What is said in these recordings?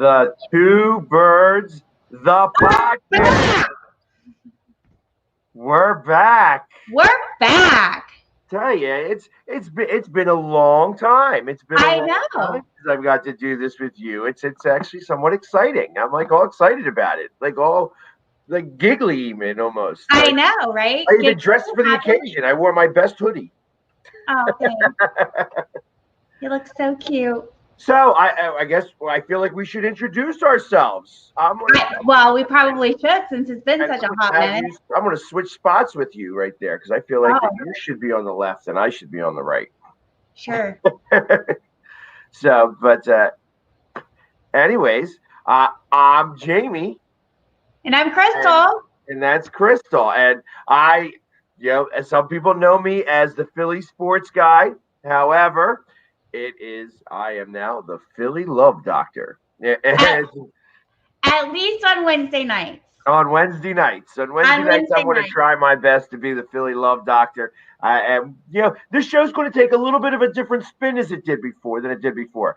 The Two Birds, the podcast. We're back. We're back. Tell you, it's been a long time. It's been a I long know. time since I've got to do this with you. It's actually somewhat exciting. I'm like all excited about it, like all like giggly even almost. I Like, know, right? I even dressed for the occasion. I wore my best hoodie. Oh, thanks. You look so cute. So I guess I feel like we should introduce ourselves. Well, we probably should since it's been such a hot minute. I'm going to switch spots with you right there because I feel like Oh. you should be on the left and I should be on the right. Sure. So, but anyways, I'm Jamie. And I'm Crystal. And that's Crystal. And as some people know me as the Philly sports guy. However, I am now the Philly love doctor. At least on Wednesday nights. On Wednesday nights. I'm going to try my best to be the Philly love doctor. And this show's going to take a little bit of a different spin than it did before.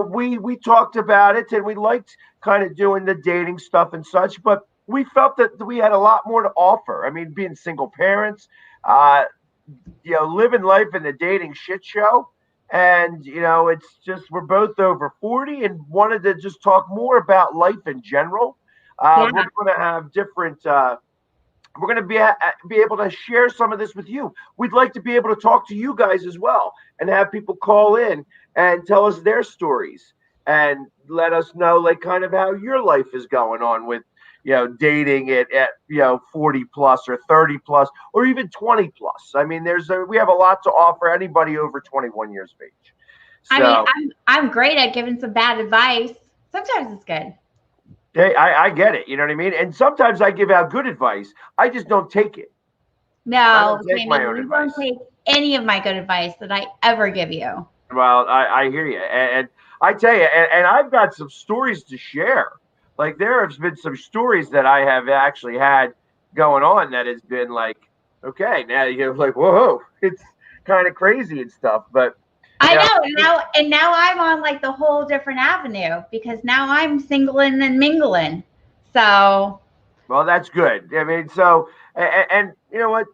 We talked about it and we liked kind of doing the dating stuff and such, but we felt that we had a lot more to offer. I mean, being single parents, living life in the dating shit show. And, it's just we're both over 40 and wanted to just talk more about life in general. We're going to have different we're going to be able to share some of this with you. We'd like to be able to talk to you guys as well and have people call in and tell us their stories and let us know like kind of how your life is going on with dating at 40 plus or 30 plus or even 20 plus. I mean, we have a lot to offer anybody over 21 years of age. So, I mean, I'm great at giving some bad advice. Sometimes it's good. Hey, I get it. You know what I mean? And sometimes I give out good advice. I just don't take it. No, you don't take any of my good advice that I ever give you. Well, I hear you. And I tell you, and I've got some stories to share. Like there has been some stories that I have actually had going on that has been like, okay, now you're like, whoa, it's kind of crazy and stuff. But I know. Now I'm on like the whole different avenue because now I'm singling and mingling. So. Well, that's good. I mean, so, and you know what?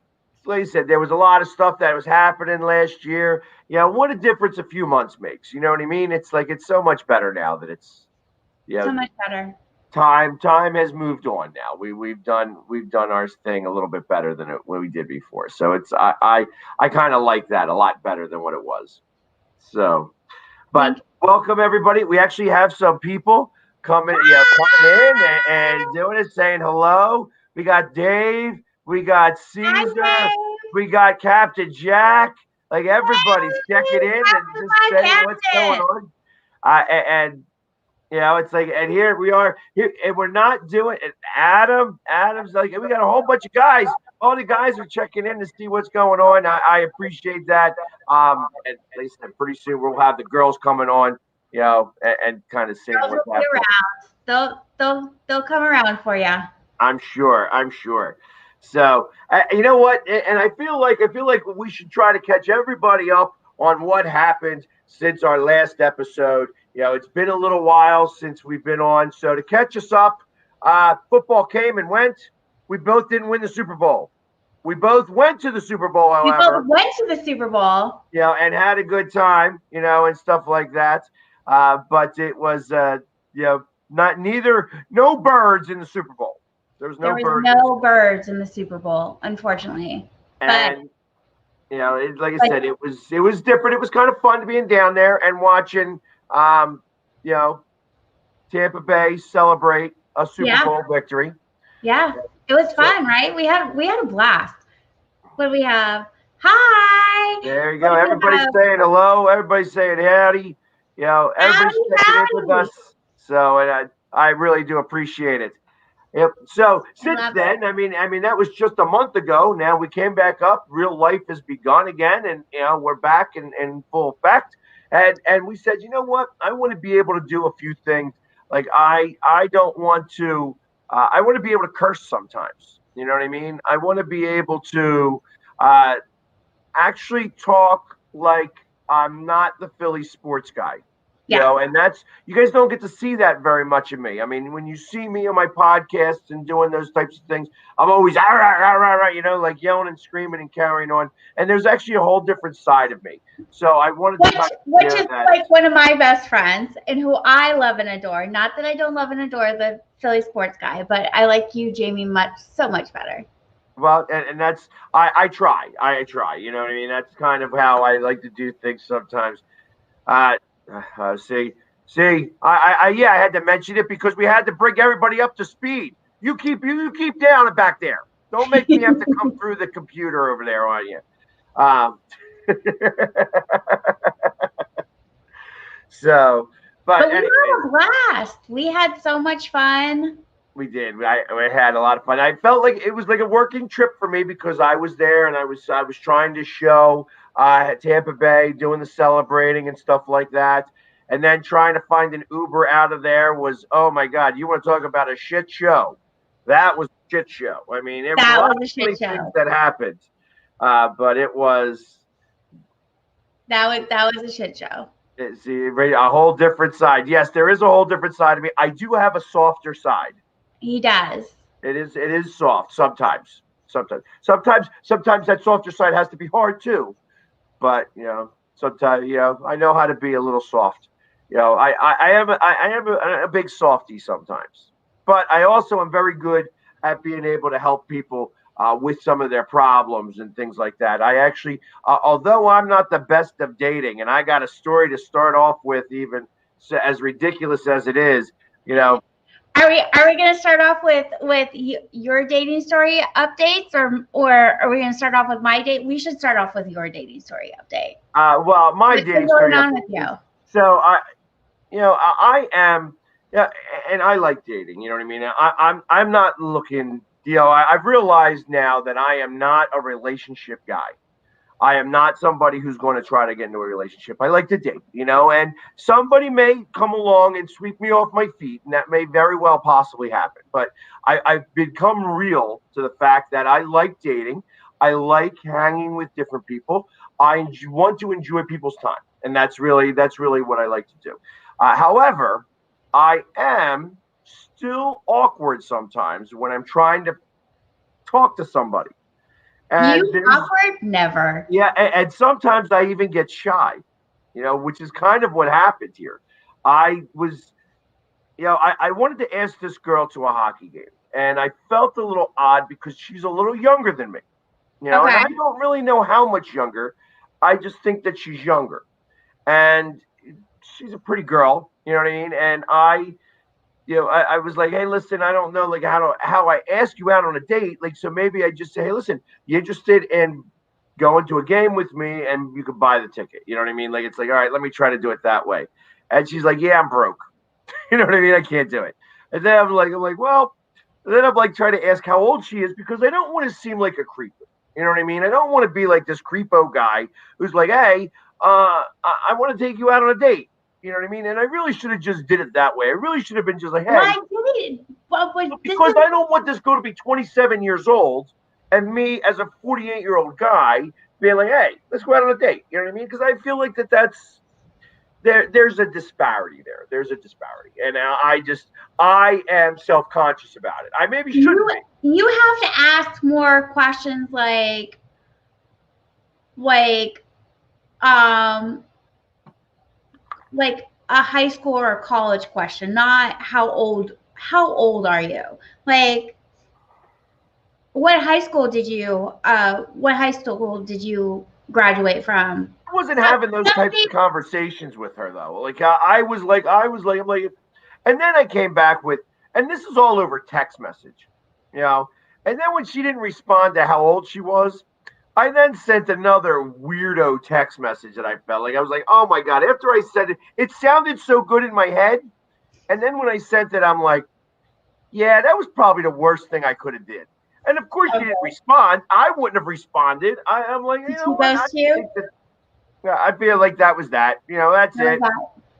Like I said, there was a lot of stuff that was happening last year. What a difference a few months makes. You know what I mean? It's like, it's so much better now that it's, so much better. Time has moved on now. We've done our thing a little bit better than what we did before. So it's I kind of like that a lot better than what it was. So, but welcome everybody. We actually have some people coming in and doing it, saying hello. We got Dave, we got Caesar, we got Captain Jack. Like everybody's checking in and just saying what's going on. And it's like, and here we are here, and we're not doing it. Adam's like, we got a whole bunch of guys. All the guys are checking in to see what's going on. I appreciate that. And at least pretty soon we'll have the girls coming on, and kind of seeing what's happening. They'll come around for you. I'm sure. So you know what? And I feel like we should try to catch everybody up on what happened since our last episode. It's been a little while since we've been on. So to catch us up, football came and went. We both didn't win the Super Bowl. We both went to the Super Bowl, however. We both went to the Super Bowl. And had a good time, and stuff like that. But it was, no birds in the Super Bowl. There was no birds in the Super Bowl, unfortunately. And, like I said, it was different. It was kind of fun being down there and watching Tampa Bay celebrate a Super Bowl victory. Yeah, it was fun, right? We had a blast. What do we have? Hi. There you go. Everybody's saying hello. Everybody's saying howdy. Everybody's checking in with us. So, and I really do appreciate it. Yep. So since then, I mean, that was just a month ago. Now we came back up. Real life has begun again, and we're back in full effect. And we said, you know what? I want to be able to do a few things. Like I don't want to. I want to be able to curse sometimes. You know what I mean? I want to be able to actually talk like I'm not the Philly sports guy. Yeah. And that's, you guys don't get to see that very much of me. I mean, when you see me on my podcasts and doing those types of things, I'm always like yelling and screaming and carrying on. And there's actually a whole different side of me. So I wanted to Which kind of which share is that. like one of my best friends and who I love and adore. Not that I don't love and adore the Philly sports guy, but I like you, Jamie, so much better. Well, and that's, I try. I try. You know what I mean? That's kind of how I like to do things sometimes. Uh, yeah, I had to mention it because we had to bring everybody up to speed. You keep down and back there. Don't make me have to come through the computer over there on you. Um, so, but But we anyway, had a blast. We had so much fun. we did. We had a lot of fun. I felt like it was like a working trip for me because I was there and I was trying to show at Tampa Bay, doing the celebrating and stuff like that. And then trying to find an Uber out of there was, oh my God, you want to talk about a shit show? That was a shit show. I mean, there was a That lot was of a shit funny things show. that happened, but it was That was a shit show. it's a whole different side. Yes, there is a whole different side of me. I do have a softer side. He does. It is soft sometimes. Sometimes that softer side has to be hard too. But sometimes I know how to be a little soft. I am a big softy sometimes, but I also am very good at being able to help people with some of their problems and things like that. I actually, although I'm not the best of dating, and I got a story to start off with, even as ridiculous as it is, you know, Are we going to start off with your dating story updates, or are we going to start off with my date? We should start off with your dating story update. well, my What's been dating going story on with update you? is so I am, yeah, and I like dating. You know what I mean? I'm not looking. I've realized now that I am not a relationship guy. I am not somebody who's going to try to get into a relationship. I like to date, and somebody may come along and sweep me off my feet, and that may very well possibly happen. But I've become real to the fact that I like dating. I like hanging with different people. Want to enjoy people's time, and that's really what I like to do. However, I am still awkward sometimes when I'm trying to talk to somebody, and You there's awkward? Never. yeah, and sometimes I even get shy, which is kind of what happened here. I was, I wanted to ask this girl to a hockey game, and I felt a little odd because she's a little younger than me, and Okay. I don't really know how much younger. I just think that she's younger, and she's a pretty girl, you know what I mean? And I was like, hey, listen, I don't know like how I ask you out on a date, like so maybe I just say, hey, listen, you interested in going to a game with me and you could buy the ticket. You know what I mean? Like it's like, all right, let me try to do it that way. And she's like, yeah, I'm broke. You know what I mean? I can't do it. And then I'm like, well, then I'm like trying to ask how old she is because I don't want to seem like a creeper. You know what I mean? I don't want to be like this creepo guy who's like, hey, I want to take you out on a date. You know what I mean? And I really should have just did it that way. I really should have been just like, hey, Why did it? But this because is I don't want this girl to be 27 years old and me as a 48-year-old guy being like, hey, let's go out on a date. You know what I mean? Because I feel like that's there's a disparity there. There's a disparity. And I am self-conscious about it. I maybe shouldn't you. be. You have to ask more questions like um like a high school or a college question, not how old are you? Like what high school did you graduate from? I wasn't having those types of conversations with her though. Like I'm like, and then I came back with, and this is all over text message, you know. And then when she didn't respond to how old she was, I then sent another weirdo text message that I felt like I was like, oh my God. After I said it, it sounded so good in my head. And then when I sent it, I'm like, yeah, that was probably the worst thing I could have did. And of course she didn't Okay. respond. I wouldn't have responded. I'm like, you Did know she what? ghost you? I feel like that was that. That's That was it. that.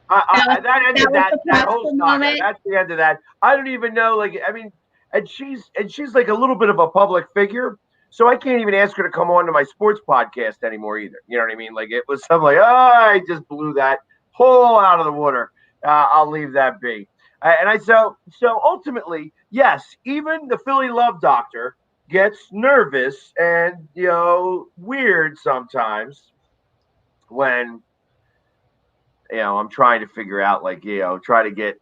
That was That that ended was the that whole prideful saga. moment. That's the end of that. I don't even know. Like, I mean, and she's like a little bit of a public figure, so I can't even ask her to come on to my sports podcast anymore either. You know what I mean? Like, it was. I'm like, oh, I just blew that pull out of the water. I'll leave that be. So ultimately, yes, even the Philly Love Doctor gets nervous and weird sometimes when I'm trying to figure out, like, try to get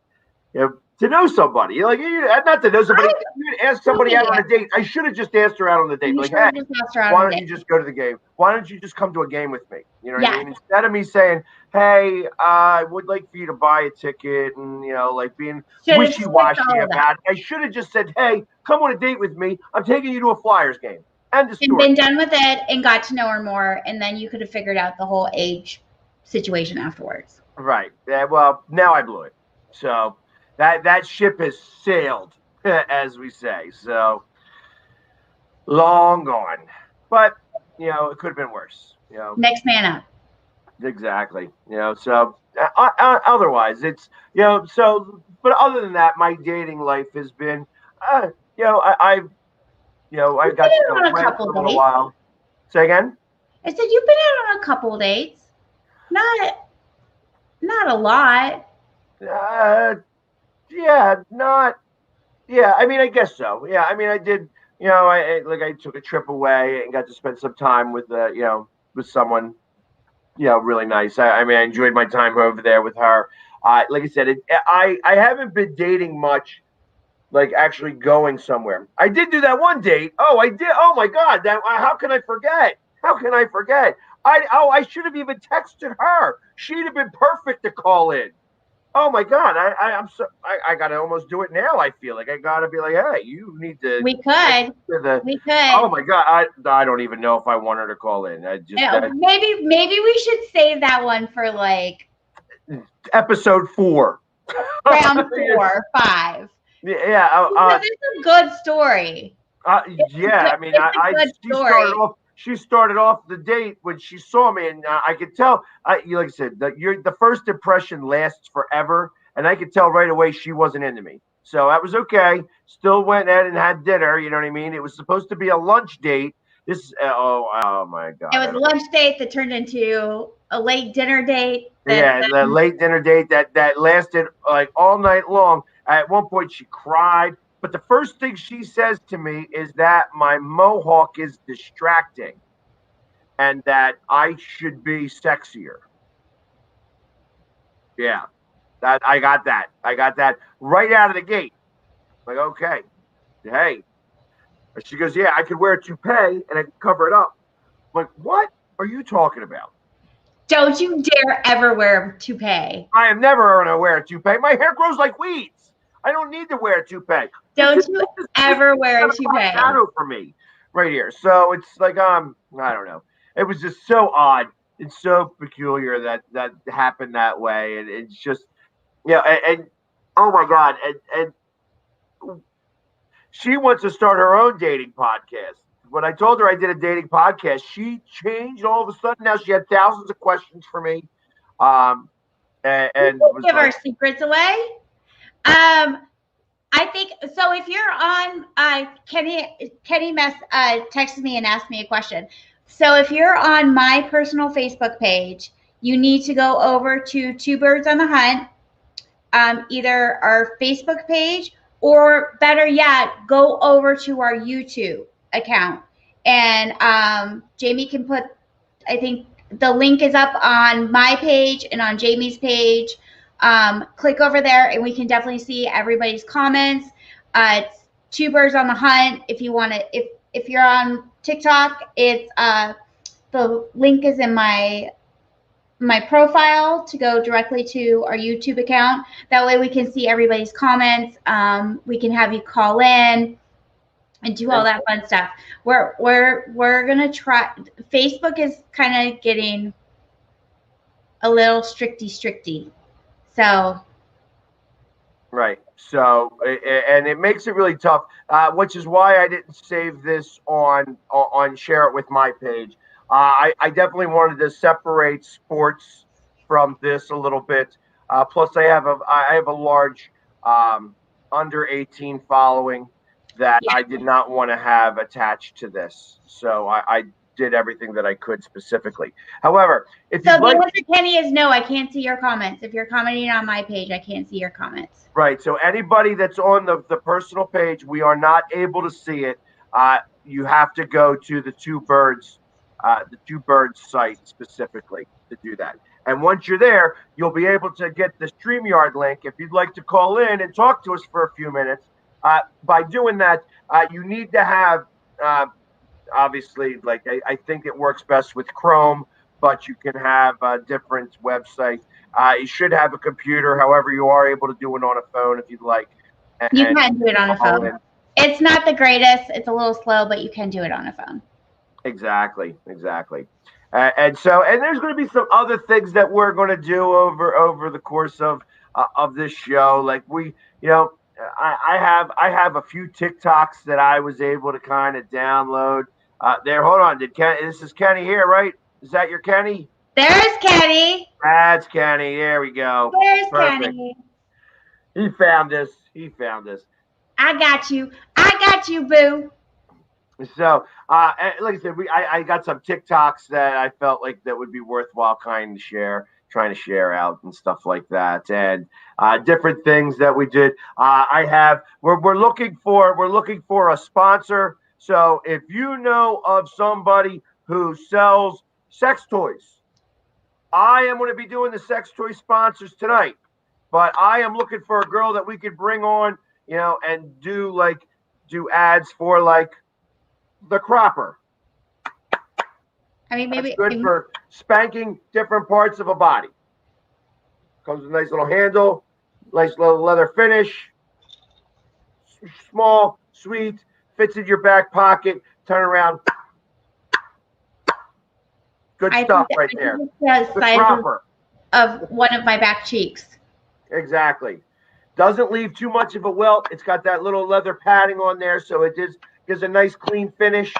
to know somebody. Like, not to know somebody, you ask somebody out on a date. I should have just asked her out on the date. You Like, should hey, have just asked her out why on a don't you date. just go to the game? Why don't you just come to a game with me? You know what I Yeah. mean? Instead of me saying, hey, I would like for you to buy a ticket, and like being Should have skipped wishy-washy all of that about it. I should have just said, hey, come on a date with me. I'm taking you to a Flyers game. End of and story. been done with it and got to know her more, and then you could have figured out the whole age situation afterwards. Right. Yeah, well, now I blew it. So that ship has sailed, as we say. So long gone. But it could have been worse. Next man up. Exactly. So otherwise, it's So, but other than that, my dating life has been, I You've been got to know out on a Brent couple for a little dates. while. Say again. I said you've been out on a couple dates. Not a lot. Uh, yeah, not. Yeah, I mean, I guess so. Yeah, I mean, I did. I took a trip away and got to spend some time with with someone really nice. I mean, I enjoyed my time over there with her. Like I said, I haven't been dating much, like actually going somewhere. I did do that one date. Oh, I did. Oh my God, that how can I forget? How can I forget? I should have even texted her. She'd have been perfect to call in. Oh my God, I'm so I gotta almost do it now. I feel like I gotta be like, hey, you need to We get could. to the. We could. Oh my God, I don't even know if I want her to call in. I just Maybe we should save that one for like episode 4. round 4, 5. Yeah, Because it's a good story. yeah. I mean, It's a good story. She started off the date when she saw me, and I could tell. Like I said, the first impression lasts forever, and I could tell right away she wasn't into me. So that was okay. Still went ahead and had dinner. You know what I mean? It was supposed to be a lunch date. This, oh my It God, was I a don't. lunch date that turned into a late dinner date. Yeah, the late dinner date that lasted like all night long. At one point, she cried. But the first thing she says to me is that my mohawk is distracting and that I should be sexier. Yeah, that I got that. I got that right out of the gate. Like, okay, hey. She goes, yeah, I could wear a toupee and I could cover it up. I'm like, what are you talking about? Don't you dare ever wear a toupee. I am never going to wear a toupee. My hair grows like weeds. I don't need to wear a toupee. Don't you This ever is wear a kind of a toupee. shadow for me right here. So it's like I don't know. It was just so odd. It's so peculiar that happened that way, and it's just and oh my God, and she wants to start her own dating podcast. When I told her I did a dating podcast, she changed all of a sudden. Now she had thousands of questions for me, um, and was Give our like, secrets away. I think so. If you're on, Kenny texted me and asked me a question. So if you're on my personal Facebook page, you need to go over to Two Birds on the Hunt, either our Facebook page or better yet, go over to our YouTube account. And Jamie can put, I think the link is up on my page and on Jamie's page. Click over there and we can definitely see everybody's comments. It's Two Birds on the Hunt. If you want to, if you're on TikTok, it's the link is in my profile to go directly to our YouTube account. That way we can see everybody's comments. We can have you call in and do all that fun stuff. We're gonna try. Facebook is kind of getting a little stricty. So right. So, and it makes it really tough, which is why I didn't save this on share it with my page. I definitely wanted to separate sports from this a little bit. Plus, I have a large under 18 following that yeah, I did not want to have attached to this. So did everything that I could specifically. However, if So you'd the like, answer, Kenny, is no. I can't see your comments. If you're commenting on my page, I can't see your comments. right. So anybody that's on the personal page, we are not able to see it. You have to go to the Two Birds site specifically to do that. And once you're there, you'll be able to get the StreamYard link if you'd like to call in and talk to us for a few minutes. By doing that, you need to have obviously, like I think it works best with Chrome, but you can have different websites. You should have a computer, however, you are able to do it on a phone if you'd like. You And can do it on a phone. It's not the greatest. It's a little slow, but you can do it on a phone. Exactly. And there's going to be some other things that we're going to do over the course of this show. Like I have a few TikToks that I was able to kind of download. There, hold on. This is Kenny here, right? Is that your Kenny? There's Kenny. That's Kenny. There we go. There's Perfect. Kenny. He found us. I got you, boo. So, like I said, I got some TikToks that I felt like that would be worthwhile trying to share out and stuff like that, and different things that we did. We're looking for a sponsor. So if you know of somebody who sells sex toys, I am going to be doing the sex toy sponsors tonight. But I am looking for a girl that we could bring on, and do ads for like the cropper. I mean, maybe that's good for spanking different parts of a body. Comes with a nice little handle, nice little leather finish, small, sweet, fits in your back pocket. Turn around. Good stuff right there. The size of one of my back cheeks. Exactly. Doesn't leave too much of a welt. It's got that little leather padding on there, so it gives a nice clean finish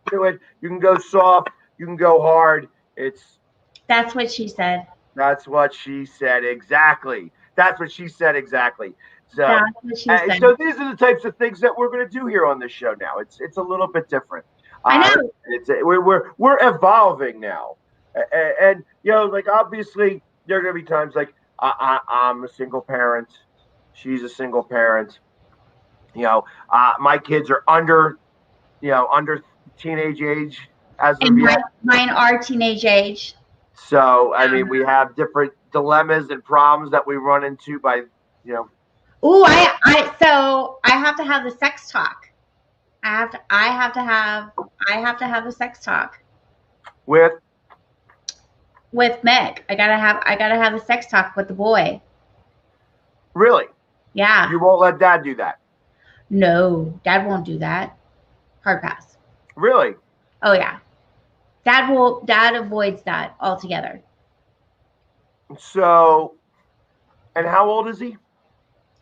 to it. You can go soft, you can go hard. That's what she said. That's what she said exactly. So, That's what she said. So these are the types of things that we're going to do here on this show now. It's a little bit different. I know. We're evolving now, and like obviously there are going to be times like I'm a single parent, she's a single parent. My kids are under teenage age as of yet. Mine are teenage age. So I mean, we have different dilemmas and problems that we run into by. Ooh, so I have to have the sex talk. I have to have the sex talk with Meg. I gotta have the sex talk with the boy. Really? Yeah. You won't let Dad do that? No, Dad won't do that. Hard pass. Really? Oh yeah. Dad avoids that altogether. So, and how old is he?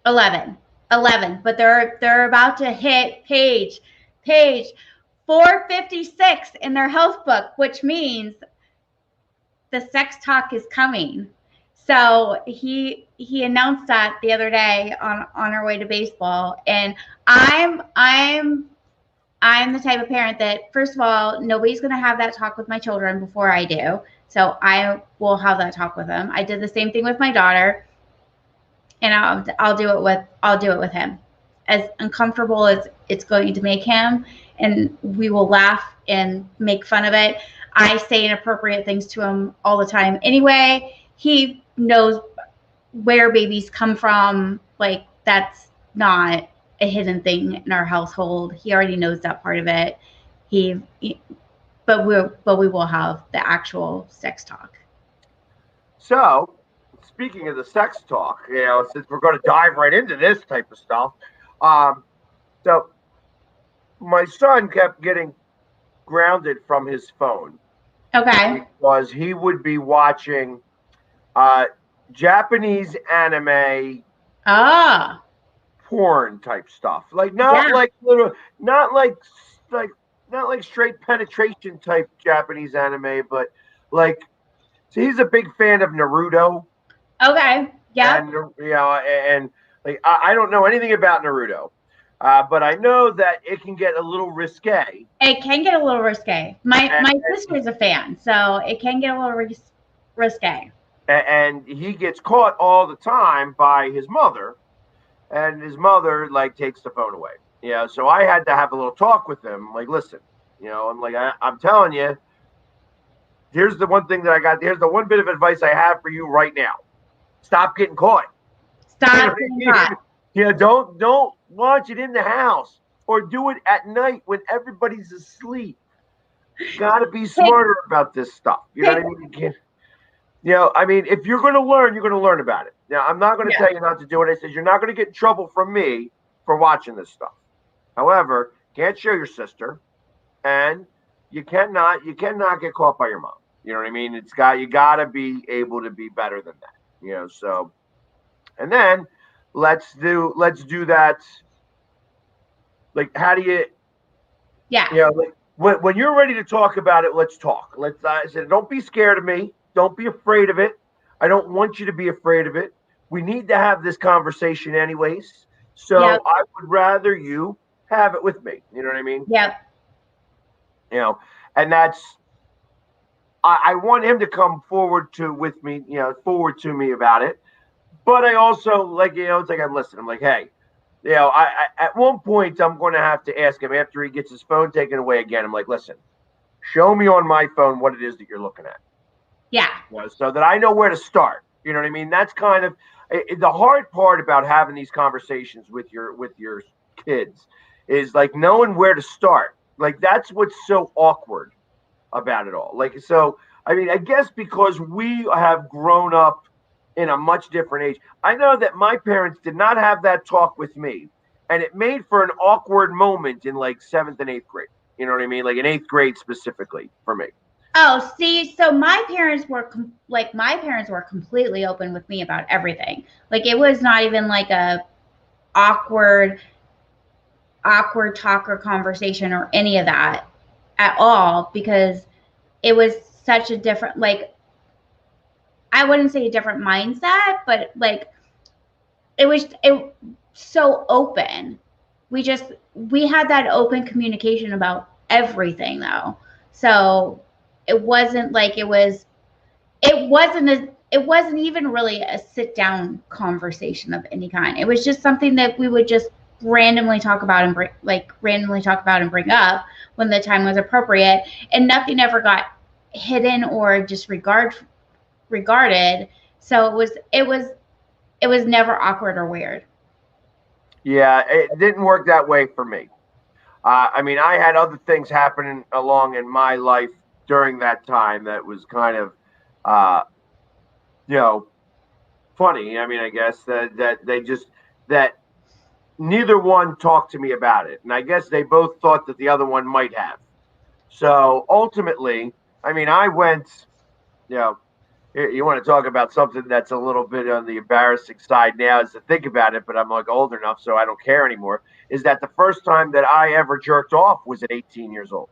11, but they're about to hit page 456 in their health book, which means the sex talk is coming. So he announced that the other day on our way to baseball, and I'm the type of parent that, first of all, nobody's going to have that talk with my children before I do. So I will have that talk with them. I did the same thing with my daughter, and I'll do it with him. As uncomfortable as it's going to make him, and we will laugh and make fun of it. I say inappropriate things to him all the time. Anyway, he knows where babies come from. Like, that's not a hidden thing in our household. He already knows that part of it. But we will have the actual sex talk. So, speaking of the sex talk, since we're going to dive right into this type of stuff, so my son kept getting grounded from his phone. Okay. Because he would be watching Japanese anime. Porn type stuff, like not like straight penetration type Japanese anime, but like, so he's a big fan of Naruto. Okay. Yeah. And like I don't know anything about Naruto, but I know that it can get a little risque. It can get a little risque. My And, my sister's a fan, so it can get a little risque. and he gets caught all the time by his mother, and his mother like takes the phone away. Yeah, so I had to have a little talk with him. Like, listen, I'm like, I'm telling you, here's the one thing that I got. Here's the one bit of advice I have for you right now. Stop getting caught. You know Stop what getting I mean? caught. Don't watch it in the house or do it at night when everybody's asleep. Got to be Pick, smarter about this stuff. You know pick. what I mean? You can't, I mean, if you're going to learn, you're going to learn about it. Now, I'm not going to Yeah. tell you not to do it. I said you're not going to get in trouble from me for watching this stuff. However, can't show your sister, and you cannot get caught by your mom. You know what I mean? You got to be able to be better than that. So and then let's do that. Like, how do you Yeah. like when you're ready to talk about it, let's talk. I said, don't be scared of me. Don't be afraid of it. I don't want you to be afraid of it. We need to have this conversation anyways. Yep. So I would rather you have it with me. You know what I mean? Yep. And I want him to come forward forward to me about it. But I also it's like I'm like, hey, at one point I'm going to have to ask him after he gets his phone taken away again. I'm like, listen, show me on my phone what it is that you're looking at. Yeah. So that I know where to start. You know what I mean? That's kind of the hard part about having these conversations with your kids is like knowing where to start. Like, that's what's so awkward about it all. Like, so I mean, I guess because we have grown up in a much different age. I know that my parents did not have that talk with me, and it made for an awkward moment in like 7th and 8th grade. You know what I mean? Like in 8th grade specifically for me. Oh, see, so my parents were completely open with me about everything. Like it was not even like a awkward talk or conversation or any of that at all because it was such a different I wouldn't say a different mindset, but like it so open. We had that open communication about everything though. So it wasn't like it wasn't even really a sit down conversation of any kind. It was just something that we would just randomly talk about and bring up when the time was appropriate, and nothing ever got hidden or regarded. So it was never awkward or weird. Yeah, it didn't work that way for me. I mean, I had other things happening along in my life during that time that was kind of, uh, you know, funny. I mean, I guess that neither one talked to me about it, and I guess they both thought that the other one might have. So ultimately, I mean, I went, you know, you want to talk about something that's a little bit on the embarrassing side now is to think about it, but I'm like old enough, so I don't care anymore. Is that the first time that I ever jerked off was at 18 years old?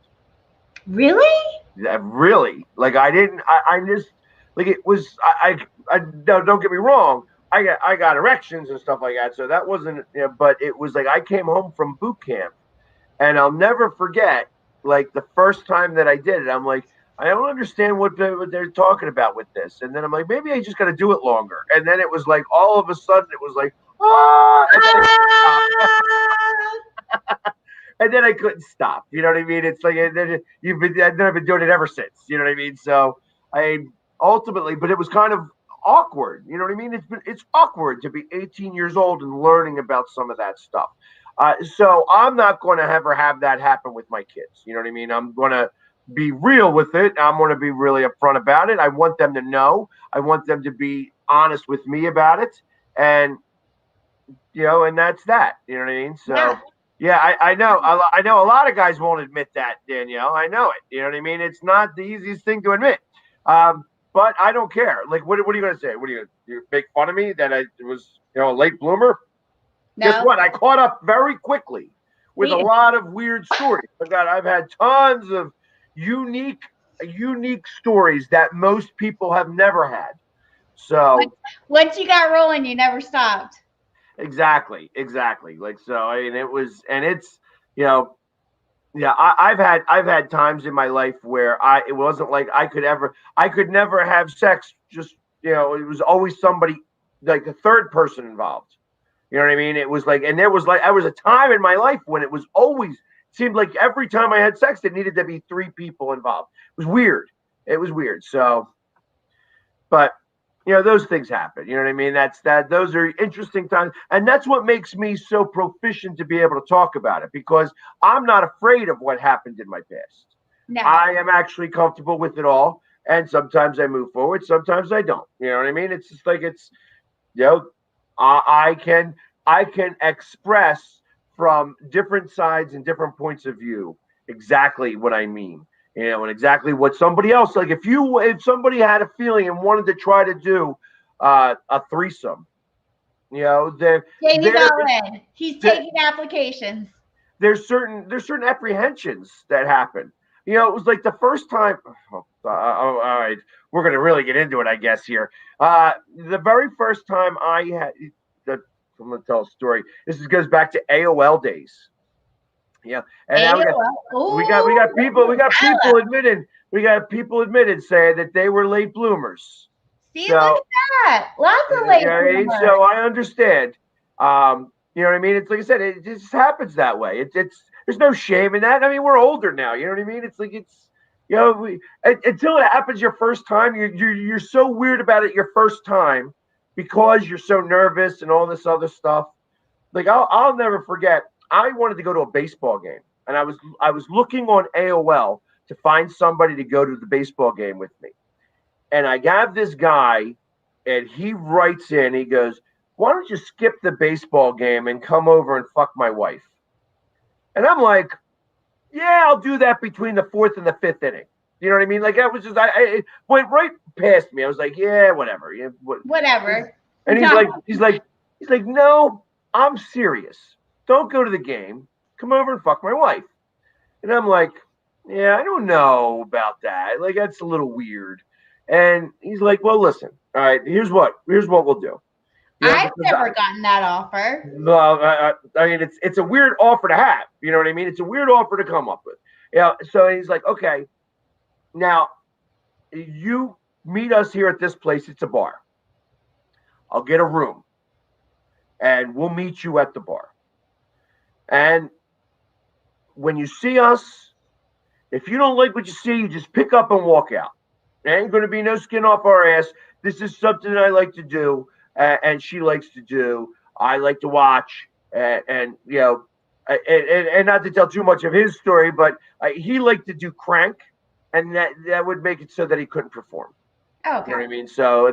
Really? Really? Like, I didn't, I just, like, it was, don't get me wrong. I got erections and stuff like that. So that wasn't, but it was like, I came home from boot camp, and I'll never forget, like, the first time that I did it, I'm like, I don't understand what they're talking about with this. And then I'm like, maybe I just got to do it longer. And then it was like, all of a sudden, it was like, ah, and then I couldn't stop. You know what I mean? It's like, and then I've been doing it ever since. You know what I mean? So I ultimately, but it was kind of awkward. You know what I mean? It's awkward to be 18 years old and learning about some of that stuff. So I'm not going to ever have that happen with my kids. You know what I mean? I'm going to be real with it. I'm going to be really upfront about it. I want them to know. I want them to be honest with me about it. And, and that's that. You know what I mean? So, Yeah. yeah, I know. I know a lot of guys won't admit that, Danielle. I know it. You know what I mean? It's not the easiest thing to admit. But I don't care. Like, what are you going to say? What are you make fun of me that I was, a late bloomer? Guess No. what? I caught up very quickly with a lot of weird stories. I've had tons of unique stories that most people have never had. So Once you got rolling, you never stopped. Exactly. Like, so, I mean, it was, and it's, you know, yeah, I've had times in my life where it wasn't like I could never have sex. Just, it was always somebody, like a third person involved. You know what I mean? It was like, and there was a time in my life when it was always seemed like every time I had sex, there needed to be three people involved. It was weird. It was weird. So, but those things happen. You know what I mean? Those are interesting times, and that's what makes me so proficient to be able to talk about it, because I'm not afraid of what happened in my past. No. I am actually comfortable with it all, and sometimes I move forward, sometimes I don't. You know what I mean? It's just like, it's you know I can express from different sides and different points of view exactly what I mean, and exactly what somebody else, like, if somebody had a feeling and wanted to try to do a threesome, there Jamie's there all in. He's there taking applications. there's certain apprehensions that happen. It was like the first time. All right, we're gonna really get into it, I guess. Here, the very first time I had, I'm gonna tell a story. Goes back to AOL days. Yeah, and now AOL. we got Ooh, people we got hello. people admitting saying that they were late bloomers. See, look So, at that. Lots of you late know what I mean? bloomers. So I understand. You know what I mean? It's like I said, it just happens that way. It's there's no shame in that. I mean, we're older now. You know what I mean? It's like, until it happens your first time, you're so weird about it your first time, because you're so nervous and all this other stuff. Like, I'll never forget. I wanted to go to a baseball game, and I was looking on AOL to find somebody to go to the baseball game with me, and I have this guy, and he writes in. He goes, "Why don't you skip the baseball game and come over and fuck my wife?" And I'm like, "Yeah, I'll do that between the fourth and the fifth inning." You know what I mean? Like, that was just, it went right past me. I was like, "Yeah, whatever." Yeah, what? Whatever. And he's No. like, "No, I'm serious. Don't go to the game. Come over and fuck my wife." And I'm like, "Yeah, I don't know about that. Like, that's a little weird." And he's like, "Well, listen. All right, here's what we'll do. I've Because never gotten that offer. well, I mean, it's a weird offer to have. You know what I mean? It's a weird offer to come up with. Yeah. So he's like, okay, now you meet us here at this place. It's a bar. I'll get a room, and we'll meet you at the bar. And when you see us, if you don't like what you see, you just pick up and walk out. There ain't going to be no skin off our ass. This is something I like to do, and she likes to do. I like to watch, and and not to tell too much of his story, but he liked to do crank, and that would make it so that he couldn't perform. You know what Okay. I mean? So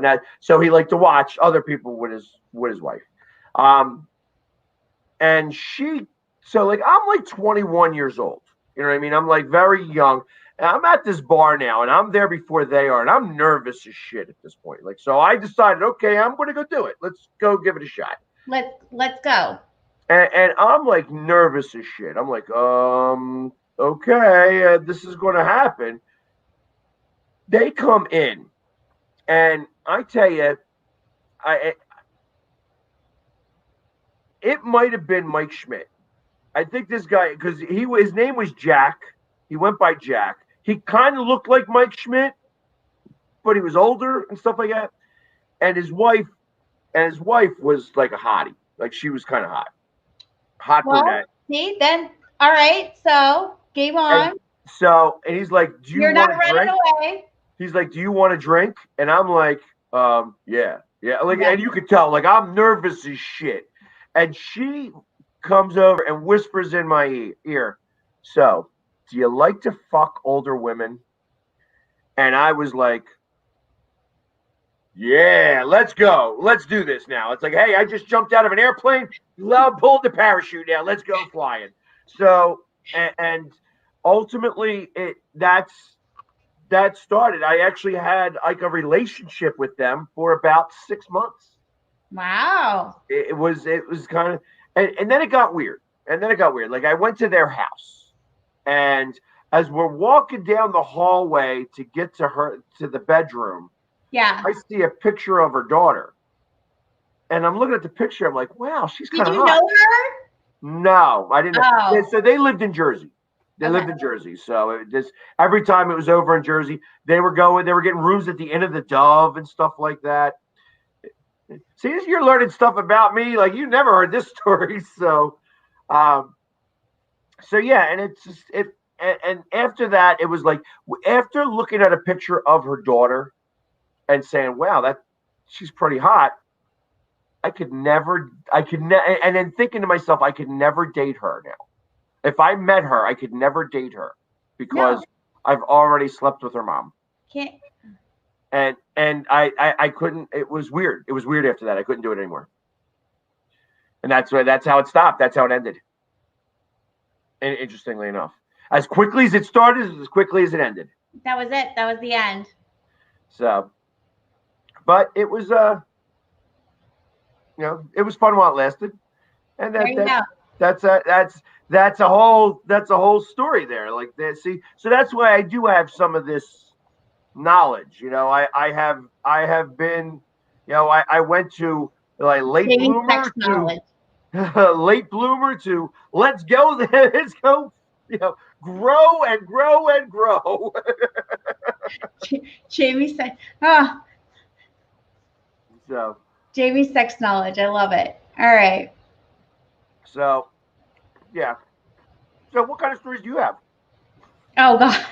he liked to watch other people with his wife. Um, and like, I'm like 21 years old. You know what I mean? I'm like very young. And I'm at this bar now, and I'm there before they are, and I'm nervous as shit at this point. Like, so I decided, okay, I'm going to go do it. Let's go give it a shot. Let's go. And I'm like nervous as shit. I'm like, okay, this is going to happen. They come in, and I tell you, I it might have been Mike Schmidt. I think this guy, because his name was Jack. He went by Jack. He kind of looked like Mike Schmidt, but he was older and stuff like that. And his wife was like a hottie. Like, she was kind of hot Well, brunette. see, then all right. So game And on. and he's like, "Do you You're not want to running drink?" away. He's like, "Do you want to drink?" And I'm like, yeah, yeah. Like, Yeah. and you could tell, like, I'm nervous as shit. And she comes over and whispers in my ear, "So, do you like to fuck older women?" And I was like, "Yeah, let's go. Let's do this now." It's like, "Hey, I just jumped out of an airplane. Loud, pulled the parachute now. Let's go flying." So, and ultimately, that started. I actually had like a relationship with them for about 6 months. Wow. It was kind of, and then it got weird. Like, I went to their house, and as we're walking down the hallway to get to the bedroom, Yeah. I see a picture of her daughter, And I'm looking at the picture. I'm like, wow, she's Did kind of you hot. know her? No, I didn't. Oh, So they lived in Jersey. They okay. lived in Jersey. So it just every time it was over in Jersey, they were going. They were getting rooms at the Inn of the Dove and stuff like that. See, you're learning stuff about me. Like you never heard this story. Um, so yeah, and it's just it. And after that, it was like after looking at a picture of her daughter and saying, "Wow, that she's pretty hot." And then thinking to myself, I could never date her now. If I met her, I could never date her No, because I've already slept with her mom. can't. And I couldn't. It was weird. It was weird after that. I couldn't do it anymore. And that's how it stopped. That's how it ended. And interestingly enough, as quickly as it started, as quickly as it ended. That was it. That was the end. So, but it was it was fun while it lasted. And There you go. that's a whole story there. Like that. See, so that's why I do have some of this knowledge. I have been, I went to like late Jamie's sex bloomer to knowledge. late bloomer to let's go there, let's go, grow and grow and grow. Jamie's sex. Oh, So Jamie's sex knowledge. I love it. All right. so yeah. So what kind of stories do you have? Oh God.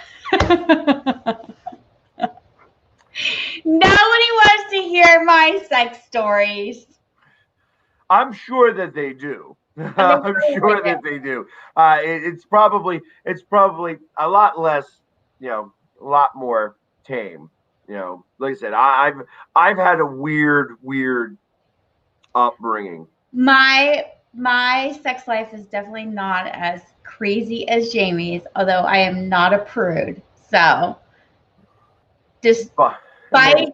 Nobody wants to hear my sex stories. I'm sure that they do. And they I'm probably sure do. that they do. It's probably a lot less, a lot more tame. Like I said, I've had a weird upbringing. My sex life is definitely not as crazy as Jamie's, although I am not a prude. So But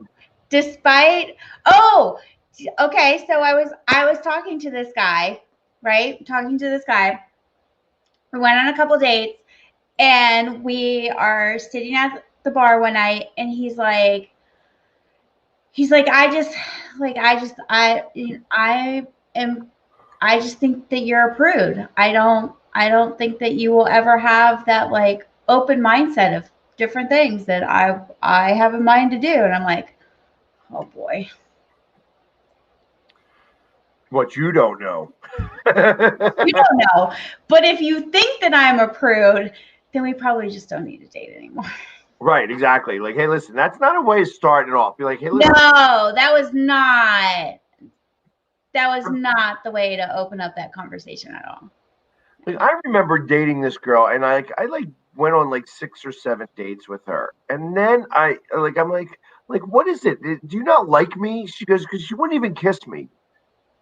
despite oh, okay, so I was talking to this guy, right? Talking to this guy. We went on a couple dates and we are sitting at the bar one night and he's like I am I just think that you're a prude. I don't think that you will ever have that like open mindset of different things that I have in mind to do. And I'm like, oh boy. what you don't know. You don't know. But if you think that I'm a prude, then we probably just don't need to date anymore. Right, exactly. Like, hey, listen, that's not a way of starting it off. Be like, hey, listen. No, that was not the way to open up that conversation at all. Like, I remember dating this girl, and I like went on like 6 or 7 dates with her, and then I'm like, what is it? Do you not like me? She goes, because she wouldn't even kiss me,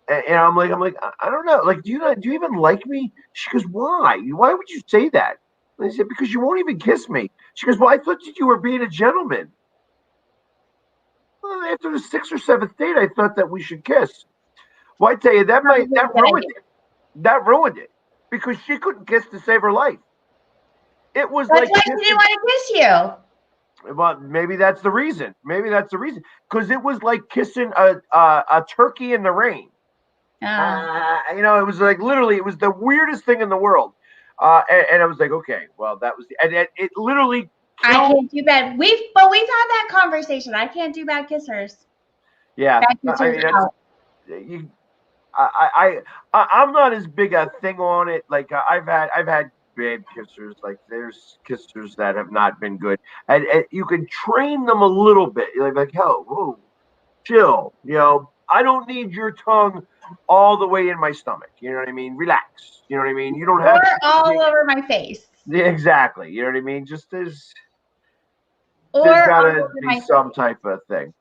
and I'm like, I don't know. Like, do you even like me? She goes, why? Why would you say that? And I said, because you won't even kiss me. She goes, well, I thought that you were being a gentleman. Well, after the 6th or 7th date, I thought that we should kiss. Well, I tell you, Probably a that good ruined idea. it. That ruined it because she couldn't kiss to save her life. It was That's like why she didn't kissing. want to kiss you. Well, maybe that's the reason. Maybe that's the reason because it was like kissing a turkey in the rain. Oh, It was like literally, it was the weirdest thing in the world. And I was like, okay, well, that was, and it literally I killed. can't do bad. We've had that conversation. I can't do bad kissers. Yeah, Bad I kissers mean, that's out. you. I'm not as big a thing on it. Like I've had bad kissers. Like there's kissers that have not been good, and you can train them a little bit. You're like, hell, whoa, chill. I don't need your tongue all the way in my stomach. You know what I mean? Relax. You know what I mean? You don't Or have to. all over my face. Yeah, exactly. You know what I mean? Just there's Or got all to over be my some face. type of thing.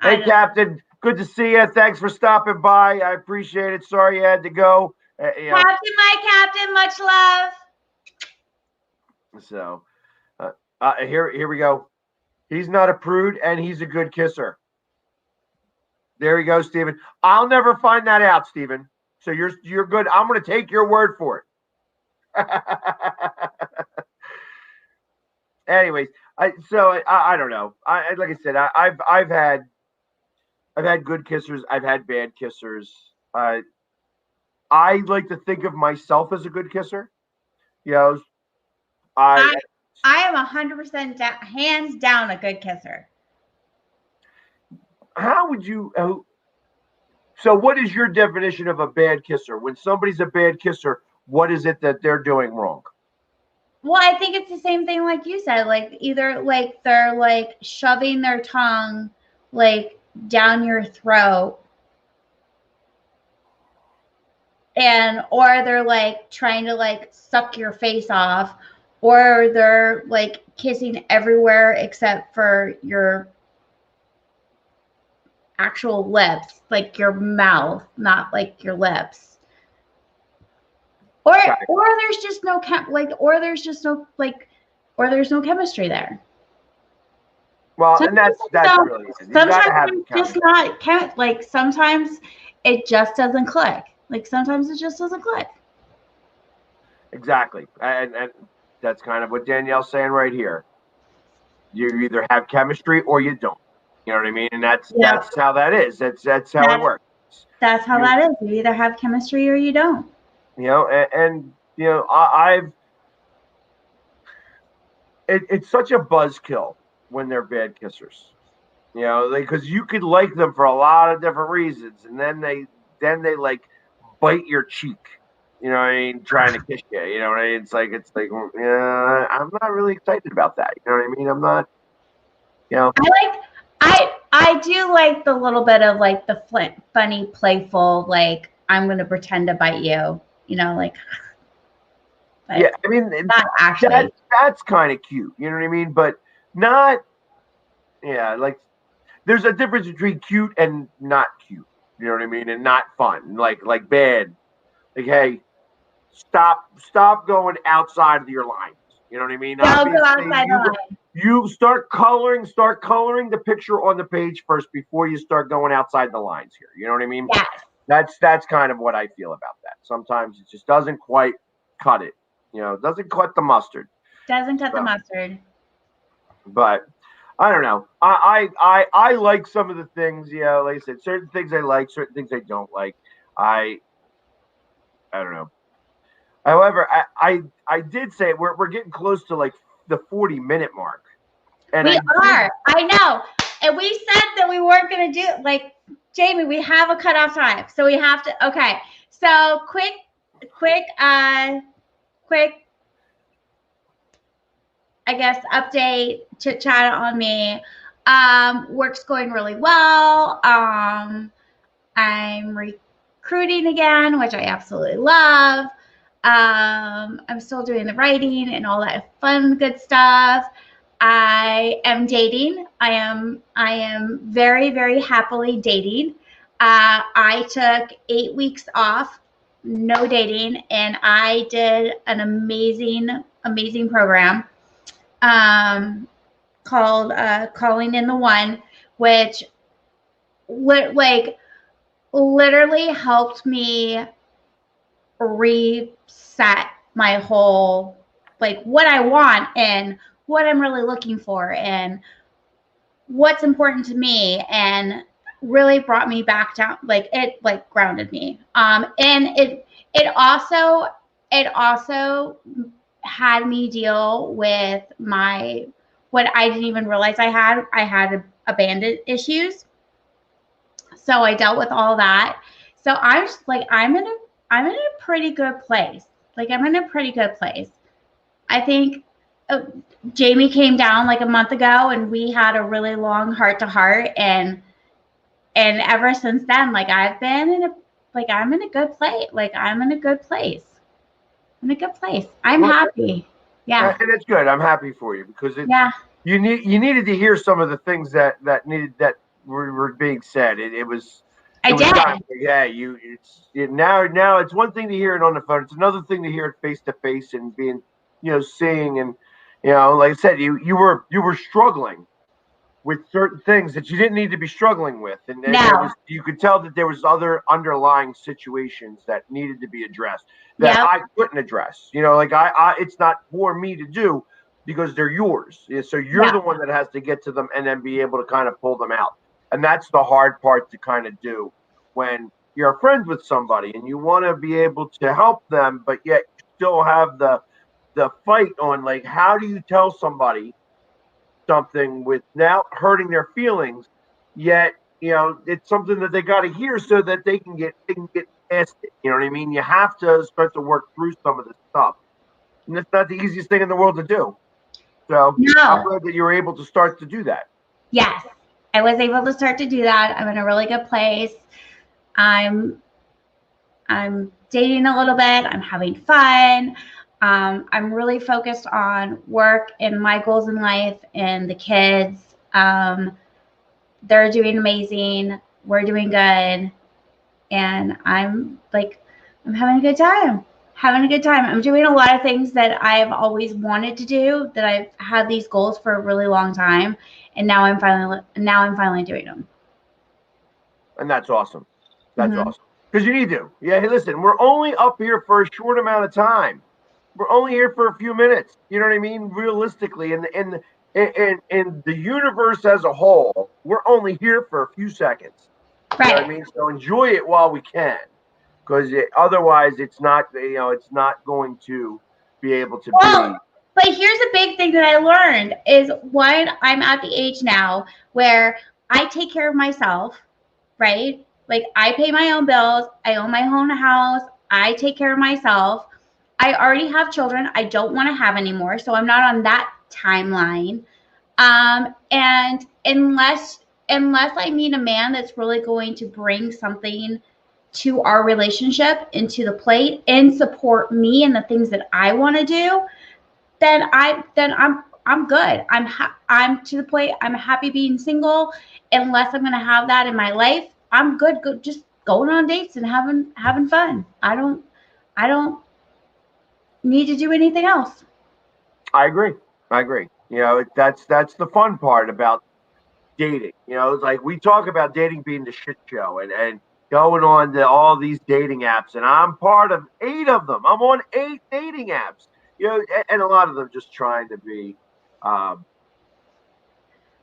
I Hey, know. Captain. Good to see you. Thanks for stopping by. I appreciate it. Sorry you had to go. Captain, my captain, much love. So here we go. He's not a prude and he's a good kisser. There you go, Stephen. I'll never find that out, Stephen. So you're good. I'm going to take your word for it. Anyways, I don't know. Like I said, I've had good kissers. I've had bad kissers. I like to think of myself as a good kisser. You know, I I am 100% hands down a good kisser. How would you? So, what is your definition of a bad kisser? When somebody's a bad kisser, what is it that they're doing wrong? Well, I think it's the same thing like you said, like either like they're like shoving their tongue like down your throat, and or they're like trying to like suck your face off, or they're like kissing everywhere except for your actual lips, like your mouth, not like your lips. Or there's just no or there's just no like, or there's no chemistry there. Well, sometimes and that's really it. You gotta have it's just not like sometimes it just doesn't click. Like sometimes it just doesn't click. Exactly, and that's kind of what Danielle's saying right here. You either have chemistry or you don't. You know what I mean? And that's how that is. That's how it works. That's how that is. You either have chemistry or you don't. You know, and you know, it's such a buzzkill when they're bad kissers. You know, because you could like them for a lot of different reasons, and then they like bite your cheek. You know what I mean? Trying to kiss you. You know what I mean? It's like yeah, I'm not really excited about that. You know what I mean? I'm not. You know, I do like the little bit of like the funny, playful, like I'm gonna pretend to bite you. You know, like. Yeah, I mean, not actually. That's kind of cute. You know what I mean? But not. Yeah, like there's a difference between cute and not cute. You know what I mean? And not fun. Like bad. Like, hey, stop going outside of your lines. You know what I mean? Don't go outside the line. You start coloring the picture on the page first before you start going outside the lines here. You know what I mean? Yes. That's kind of what I feel about that. Sometimes it just doesn't quite cut it. You know, it doesn't cut the mustard. Doesn't cut the mustard. But I don't know. I like some of the things. Yeah, like I said, certain things I like, certain things I don't like. I don't know. However, I did say we're getting close to like the 40-minute mark. And we are. I know. And we said that we weren't going to do like Jamie. We have a cutoff time, so we have to. Okay. So quick. I guess update chit chat on me. Work's going really well. I'm recruiting again, which I absolutely love. I'm still doing the writing and all that fun, good stuff. I am dating. I am very, very happily dating. I took 8 weeks off, no dating, and I did an amazing program called Calling in the One, which literally helped me reset my whole like what I want and what I'm really looking for and what's important to me, and really brought me back down. Like it like grounded me. And it also had me deal with what I didn't even realize I had. I had abandonment issues. So I dealt with all that. So I'm just like I'm in a pretty good place. Like I'm in a pretty good place. I think Jamie came down like a month ago, and we had a really long heart to heart, and ever since then, like I've been in a I'm in a good place. Like I'm in a good place. I'm in a good place. I'm happy. Yeah. And it's good. I'm happy for you because you needed to hear some of the things that were being said. It was now it's one thing to hear it on the phone. It's another thing to hear it face to face and being, seeing, and like I said, you were struggling with certain things that you didn't need to be struggling with, and you could tell that there was other underlying situations that needed to be addressed that I couldn't address. I it's not for me to do because they're yours. So you're the one that has to get to them and then be able to kind of pull them out. And that's the hard part to kind of do when you're friends with somebody and you want to be able to help them, but yet you still have the fight on, like, how do you tell somebody something without hurting their feelings, yet it's something that they got to hear so that they can get past it. You know what I mean? You have to start to work through some of this stuff, and it's not the easiest thing in the world to do. So I'm No. glad that you were able to start to do that. Yes. I was able to start to do that. I'm in a really good place. I'm I'm dating a little bit. I'm having fun. I'm really focused on work and my goals in life and the kids. They're doing amazing. We're doing good. And I'm having a good time. Having a good time. I'm doing a lot of things that I've always wanted to do, that I've had these goals for a really long time. And now I'm finally doing them. And that's awesome. That's Mm-hmm. awesome. Because you need to. Yeah, hey, listen, we're only up here for a short amount of time. We're only here for a few minutes. You know what I mean? Realistically, in the universe as a whole, we're only here for a few seconds. You know what I Right. mean? So enjoy it while we can, because otherwise, it's not going to be able to Well, be. but here's a big thing that I learned is, one, I'm at the age now where I take care of myself, right? Like, I pay my own bills, I own my own house, I take care of myself. I already have children I don't want to have anymore, so I'm not on that timeline. And unless I meet a man that's really going to bring something to our relationship into the plate and support me and the things that I want to do, then I'm good. I'm to the point. I'm happy being single. Unless I'm going to have that in my life, I'm good. Just going on dates and having fun. I don't need to do anything else. I agree. I agree. That's the fun part about dating. It's like we talk about dating being the shit show and going on to all these dating apps, and I'm part of 8 of them. I'm on 8 dating apps. And a lot of them just trying to be, um,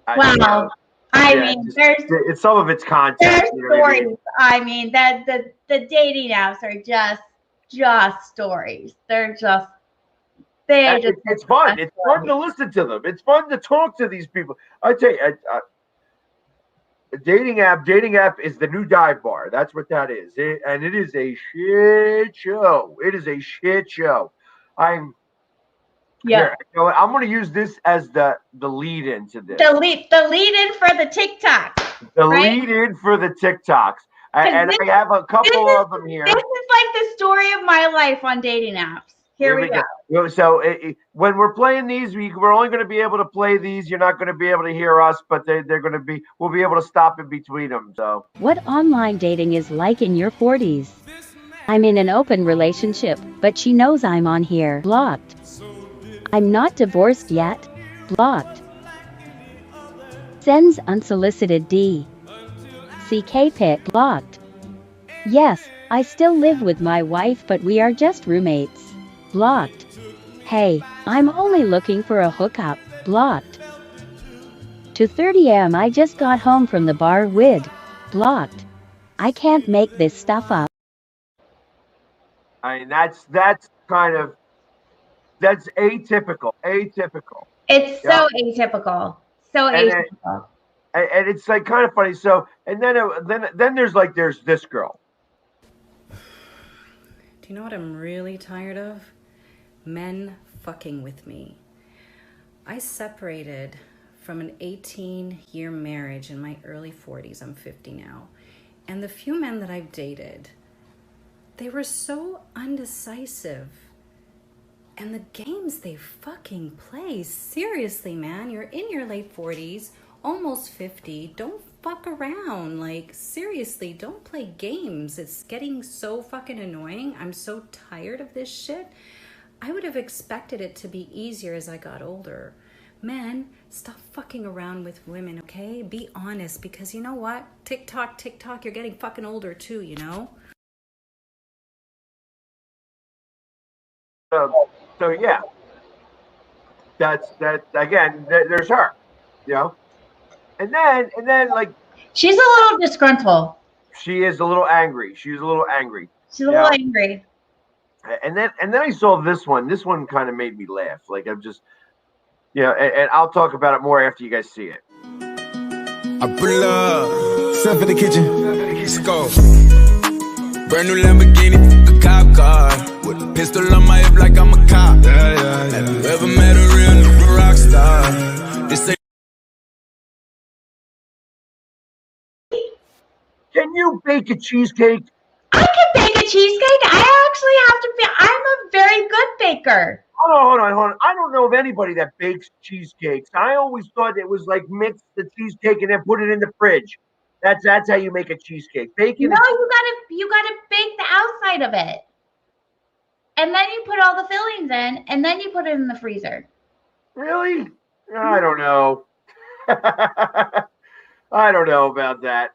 Wow. I yeah, mean, just there's it's some of it's content. there's You know what I mean? stories. I mean, that the dating apps are just stories. They just It's fun. a It's fun story. to listen to them. It's fun to talk to these people. I tell you, a dating app is the new dive bar. That's what that is. And it is a shit show. It is a shit show. I'm Yep. here. I'm going to use this as the lead into The this. lead in for the TikTok, The right? lead in for the TikToks. Because And I have a this couple is of them this here. is like the story of my life on dating apps. Here Here we we go. go. So when we're playing these, we're only going to be able to play these. You're not going to be able to hear us, but they're going to be. We'll be able to stop in between them. So What online dating is like in your 40s. I'm in an open relationship, but she knows I'm on here. Blocked. I'm not divorced yet. Blocked. Sends unsolicited D. CK pic. Blocked. Yes, I still live with my wife, but we are just roommates. Blocked. Hey, I'm only looking for a hookup. Blocked. 2:30 am. I just got home from the bar with. Blocked. I can't make this stuff up. I mean, that's kind of that's atypical. Atypical. It's Yeah. so atypical. So And atypical. and it's like kind of funny. So and then there's this girl. Do you know what I'm really tired of? Men fucking with me. I separated from an 18-year marriage in my early 40s. I'm 50 now. And the few men that I've dated, they were so undecisive. And the games they fucking play, seriously, man, you're in your late 40s, almost 50, don't fuck around. Like, seriously, don't play games. It's getting so fucking annoying. I'm so tired of this shit. I would have expected it to be easier as I got older. Men, stop fucking around with women, okay? Be honest, because you know what? TikTok, you're getting fucking older too, you know? So yeah, that's that again. There's her, you know, and then like She's a little disgruntled. She is a little angry. She's a little angry. She's a little angry. And then I saw this one. This one kind of made me laugh. Like I'm just, and I'll talk about it more after you guys see it. I pull up, step in the kitchen, let's go. Brand new Lamborghini, a cop car, with a pistol on my hip like I'm a cop. Have you ever met a real new rock star? They say. Can you bake a cheesecake? I can bake a cheesecake. I actually have to be. I'm a very good baker. Hold on. I don't know of anybody that bakes cheesecakes. I always thought it was like mix the cheesecake and then put it in the fridge. That's how you make a cheesecake. Baking. No, you gotta bake the outside of it, and then you put all the fillings in, and then you put it in the freezer. Really? I don't know. I don't know about that.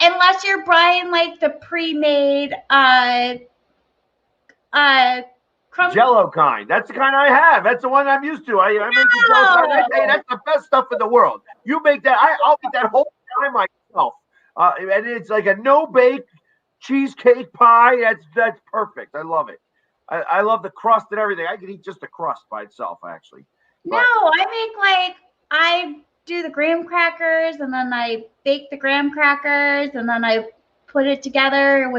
Unless you're buying like the pre-made crumb Jello kind. That's the kind I have. That's the one I'm used to. I make the Jello kind. I say that's the best stuff in the world. You make that. I'll eat that whole time myself. And it's like a no-bake cheesecake pie. That's perfect. I love it. I love the crust and everything. I could eat just the crust by itself, actually. No, I do the graham crackers, and then I bake the graham crackers, and then I put it together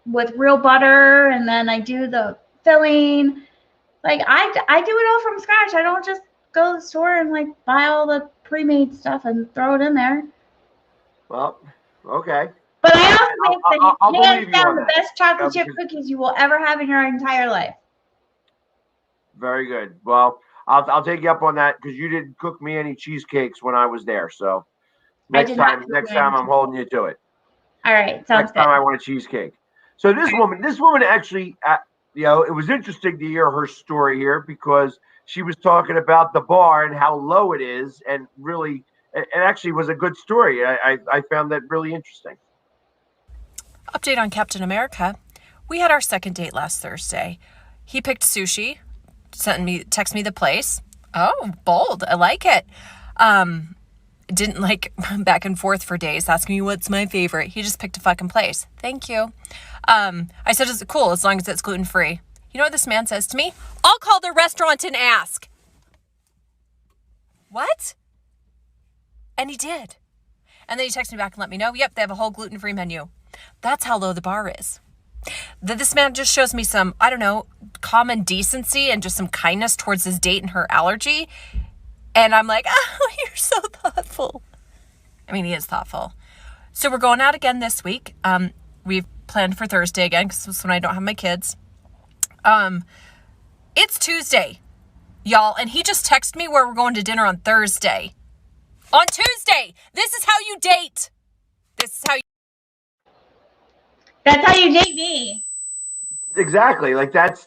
with real butter, and then I do the filling. Like I do it all from scratch. I don't just go to the store and like buy all the pre-made stuff and throw it in there. Well, okay. But I also make hands down the best chocolate chip because cookies you will ever have in your entire life. Very good. Well, I'll take you up on that because you didn't cook me any cheesecakes when I was there. So next time I'm holding you to it. All right, sounds next time I want a cheesecake. So this woman actually, it was interesting to hear her story here because she was talking about the bar and how low it is, and really, it actually was a good story. I found that really interesting. Update on Captain America. We had our second date last Thursday. He picked sushi. Text me the place. Oh, bold. I like it. Didn't like back and forth for days asking me what's my favorite. He just picked a fucking place. Thank you. I said, is it cool as long as it's gluten-free? You know what this man says to me? I'll call the restaurant and ask. What? And he did. And then he texted me back and let me know, yep, they have a whole gluten-free menu. That's how low the bar is. This man just shows me some, I don't know, common decency and just some kindness towards his date and her allergy. And I'm like, oh, you're so thoughtful. I mean, he is thoughtful. So we're going out again this week. We've planned for Thursday again because it's when I don't have my kids. It's Tuesday, y'all. And he just texted me where we're going to dinner on Thursday. On Tuesday. This is how you date. That's how you date me. Exactly. Like that's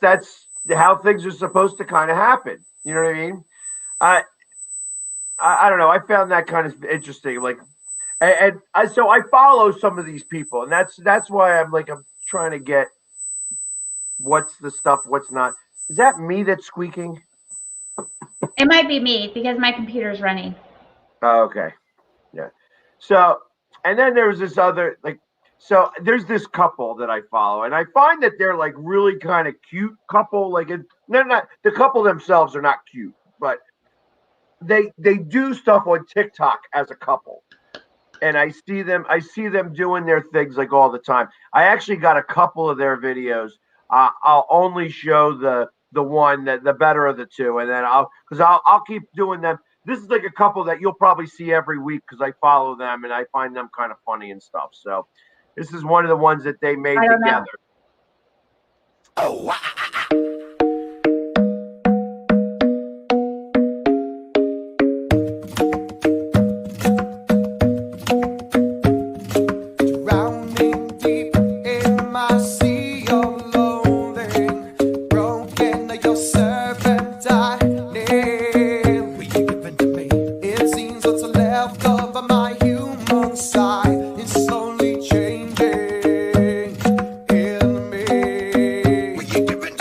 how things are supposed to kind of happen. You know what I mean? I don't know. I found that kind of interesting. Like, so I follow some of these people, and that's why I'm trying to get what's the stuff, what's not. Is that me that's squeaking? It might be me because my computer's running. Oh, okay. Yeah. So, and then there's this other so there's this couple that I follow, and I find that they're really kind of cute couple. They're not, the couple themselves are not cute, but they do stuff on TikTok as a couple, and I see them doing their things all the time. I actually got a couple of their videos. I'll only show the one that the better of the two, and then I'll keep doing them. This is a couple that you'll probably see every week because I follow them and I find them kind of funny and stuff. So this is one of the ones that they made together. Oh, wow. Giving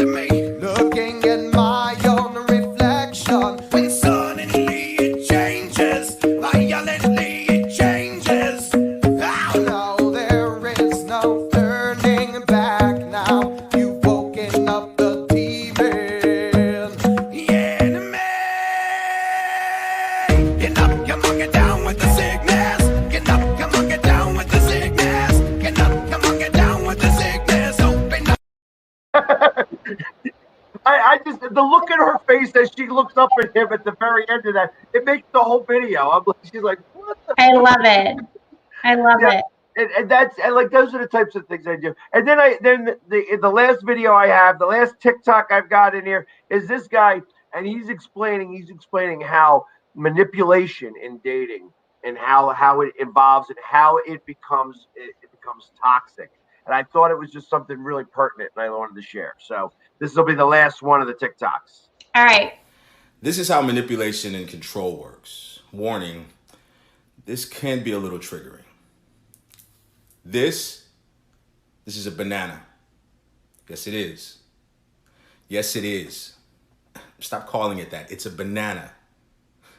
the look in her face as she looks up at him at the very end of that, it makes the whole video. She's like, what the? I love it. I love Yeah, it. and that's and like those are the types of things I do. And then the last video I have, the last TikTok I've got in here is this guy, and he's explaining how manipulation in dating and how it evolves and how it becomes toxic. And I thought it was just something really pertinent, and I wanted to share. So this will be the last one of the TikToks. All right. This is how manipulation and control works. Warning, this can be a little triggering. This is a banana. Yes, it is. Yes, it is. Stop calling it that. It's a banana.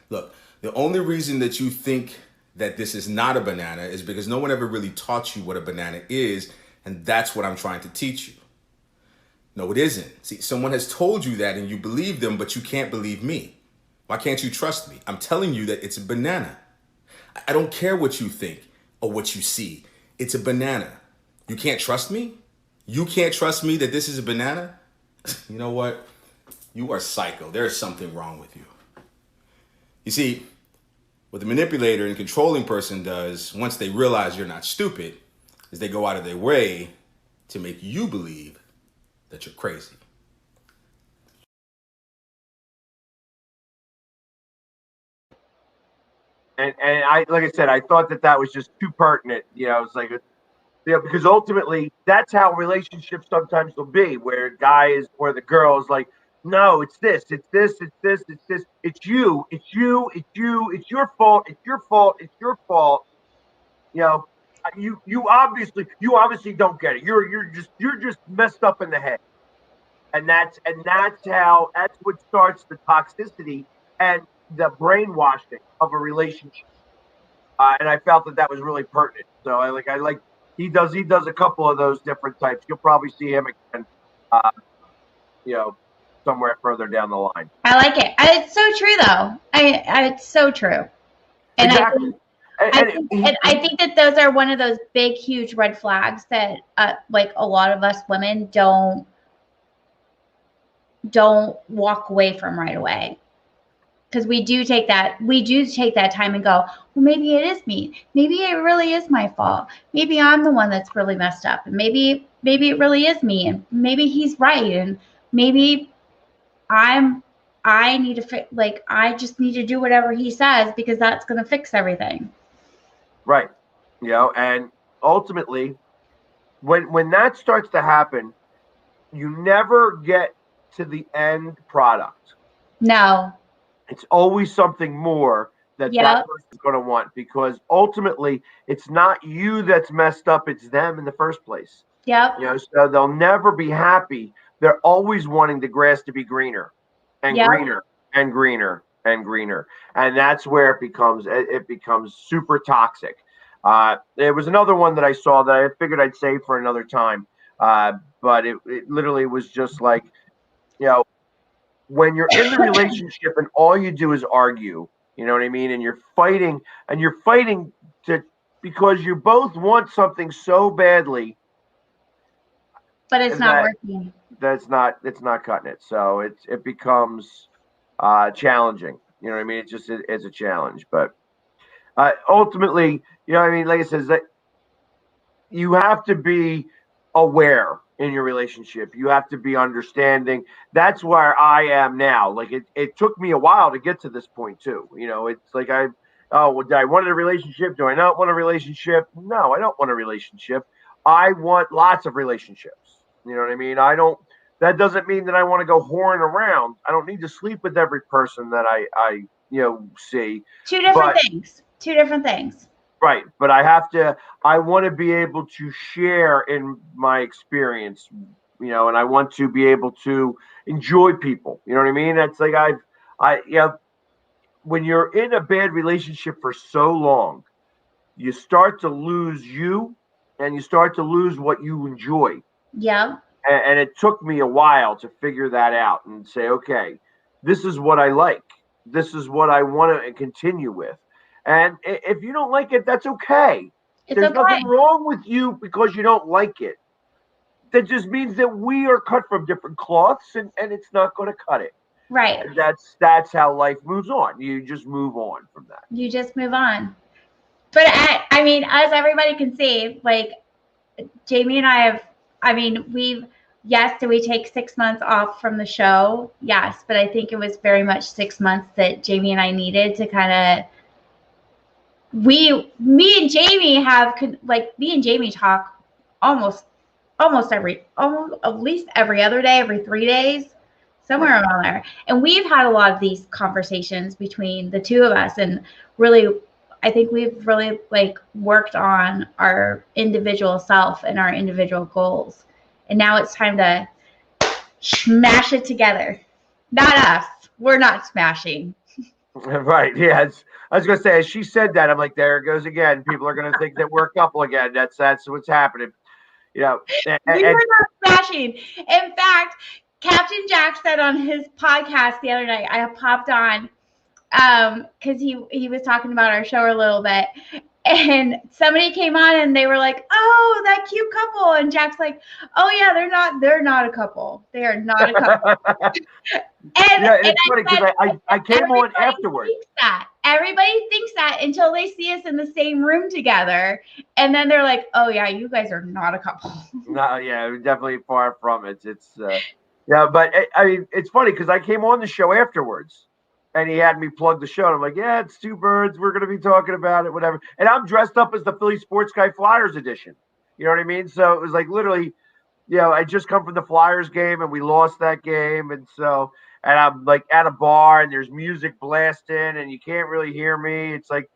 Look, the only reason that you think that this is not a banana is because no one ever really taught you what a banana is, and that's what I'm trying to teach you. No, it isn't. See, someone has told you that and you believe them, but you can't believe me. Why can't you trust me? I'm telling you that it's a banana. I don't care what you think or what you see. It's a banana. You can't trust me? You can't trust me that this is a banana? You know what? You are psycho. There is something wrong with you. You see, what the manipulator and controlling person does once they realize you're not stupid is they go out of their way to make you believe that you're crazy. And I, like I said, I thought that was just too pertinent. It's like, because ultimately that's how relationships sometimes will be, where guys or the girl is like, no, it's this, it's this, it's this, it's this, it's you, it's you, it's you, it's your fault, it's your fault, it's your fault. You obviously don't get it. You're just messed up in the head. And that's what starts the toxicity and the brainwashing of a relationship. And I felt that was really pertinent. So I like he does a couple of those different types. You'll probably see him again, somewhere further down the line. I like it. It's so true, though. It's so true. And exactly. I think that those are one of those big, huge red flags that, like a lot of us women don't walk away from right away. Because we do take that time and go, well, maybe it is me. Maybe it really is my fault. Maybe I'm the one that's really messed up. And maybe it really is me. And maybe he's right. And maybe I need to I just need to do whatever he says because that's going to fix everything. Right. And ultimately, when that starts to happen, you never get to the end product. No. It's always something more that person's going to want, because ultimately it's not you that's messed up, it's them in the first place. Yep. So they'll never be happy. They're always wanting the grass to be greener and greener and greener and greener. And that's where it becomes super toxic. There was another one that I saw that I figured I'd save for another time. But it literally was just like, when you're in the relationship and all you do is argue, you know what I mean? And you're fighting because you both want something so badly. But it's not working. It's not cutting it. So it becomes challenging. You know what I mean? It's a challenge. But ultimately, like I said, that you have to be aware in your relationship. You have to be understanding. That's where I am now. Like it took me a while to get to this point too. It's like do I want a relationship? Do I not want a relationship? No, I don't want a relationship. I want lots of relationships. You know what I mean? That doesn't mean that I want to go whoring around. I don't need to sleep with every person that I see. Two different things. Right. But I want to be able to share in my experience, and I want to be able to enjoy people. You know what I mean? It's like when you're in a bad relationship for so long, you start to lose you and you start to lose what you enjoy. Yeah. And it took me a while to figure that out and say, okay, this is what I like. This is what I want to continue with. And if you don't like it, that's okay. There's nothing wrong with you because you don't like it. that just means that we are cut from different cloths, and it's not going to cut it. Right. And that's how life moves on. You just move on from that. You just move on. But I mean, as everybody can see, like Jamie and I have, I mean, yes, did we take 6 months off from the show? Yes, but I think it was very much 6 months that Jamie and I needed to kind of, me and Jamie talk almost at least every other day, every 3 days, somewhere around there. And we've had a lot of these conversations between the two of us, and really, I think we've really like worked on our individual self and our individual goals. And now it's time to smash it together. Not us. We're not smashing. Right. Yeah. I was going to say, as she said that, I'm like, there it goes again. People are going to think that we're a couple again. That's what's happening. You know, We were not smashing. In fact, Captain Jack said on his podcast the other night, I popped on because he was talking about our show a little bit, and somebody came on and they were like, "Oh, that cute couple," and Jack's like, "Oh yeah, they're not a couple. They are not a couple." It's funny because I came on afterwards. Everybody thinks that until they see us in the same room together, and then they're like, "Oh yeah, you guys are not a couple." No, yeah, definitely far from it. It's but I mean, it's funny because I came on the show afterwards, and he had me plug the show. And I'm like, yeah, it's Two Birds. We're going to be talking about it, whatever. And I'm dressed up as the Philly Sports Guy Flyers edition. You know what I mean? So it was like literally, I just come from the Flyers game, and we lost that game, and I'm like at a bar, and there's music blasting, and you can't really hear me. It's like,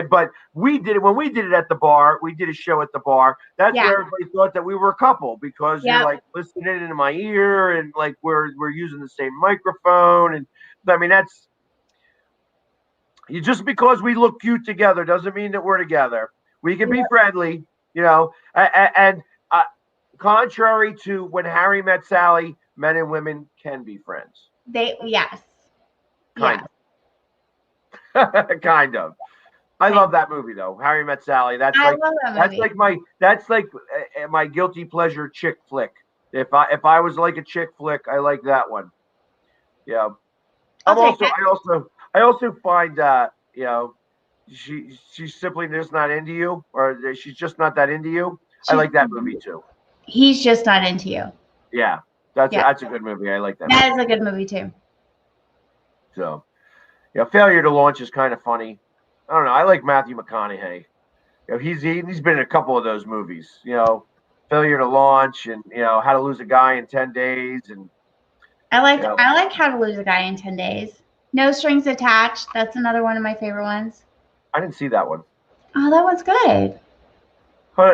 but we did it when we did it at the bar. We did a show at the bar. That's where everybody thought that we were a couple because you're like listening into my ear, and like we're using the same microphone. And I mean, that's just because we look cute together doesn't mean that we're together. We can be friendly, and contrary to When Harry Met Sally, men and women can be friends. Kind of. Kind of. I love that movie though. Harry Met Sally. That's like my guilty pleasure chick flick. If I was like a chick flick, I like that one. Yeah. I also find she's simply just not into you, or she's just not that into you. I like that movie too. He's just not into you. Yeah. That's a good movie. I like that. That is a good movie too. So, Failure to Launch is kind of funny. I don't know. I like Matthew McConaughey. He's been in a couple of those movies. Failure to Launch, and How to Lose a Guy in 10 Days, and I like How to Lose a Guy in 10 Days. No Strings Attached. That's another one of my favorite ones. I didn't see that one. Oh, that one's good.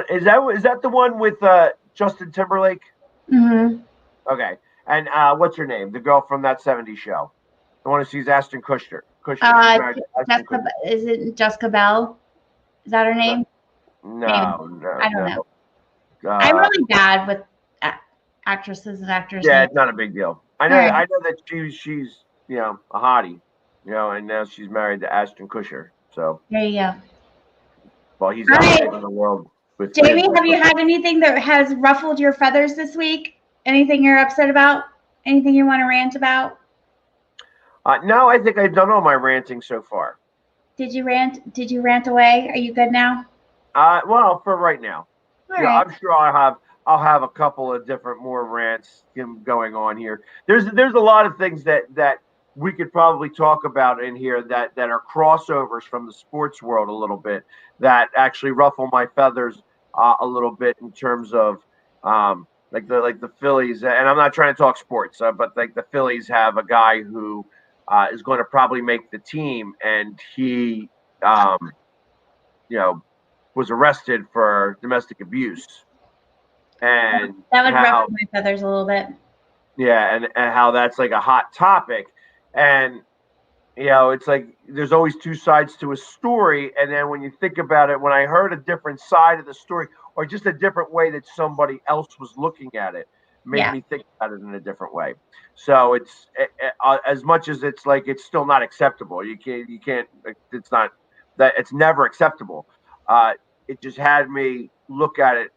Is that the one with Justin Timberlake? Mm-hmm. Okay. And what's her name? The girl from That 70s Show. The one who sees Ashton Kutcher. Is it Jessica Bell? Is that her name? No. I don't know. I'm really bad with actresses and actors. Yeah, it's not a big deal. I know that she's a hottie, and now she's married to Ashton Kutcher. So there you go. Well, he's out there in the world with Jamie. Have you had anything that has ruffled your feathers this week? Anything you're upset about? Anything you want to rant about? No, I think I've done all my ranting so far. Did you rant away? Are you good now? Well, for right now. All right. I'm sure I'll have a couple of different more rants going on here. There's a lot of things that we could probably talk about in here that are crossovers from the sports world a little bit that actually ruffle my feathers a little bit in terms of like the Phillies. And I'm not trying to talk sports, but like the Phillies have a guy who is going to probably make the team, and he was arrested for domestic abuse. And that would ruffle my feathers a little bit. Yeah, and how that's like a hot topic. And it's like there's always two sides to a story. And then when you think about it, when I heard a different side of the story, or just a different way that somebody else was looking at it, made me think about it in a different way. So it's as much as it's like it's still not acceptable. You can't. It's not that it's never acceptable. It just had me look at it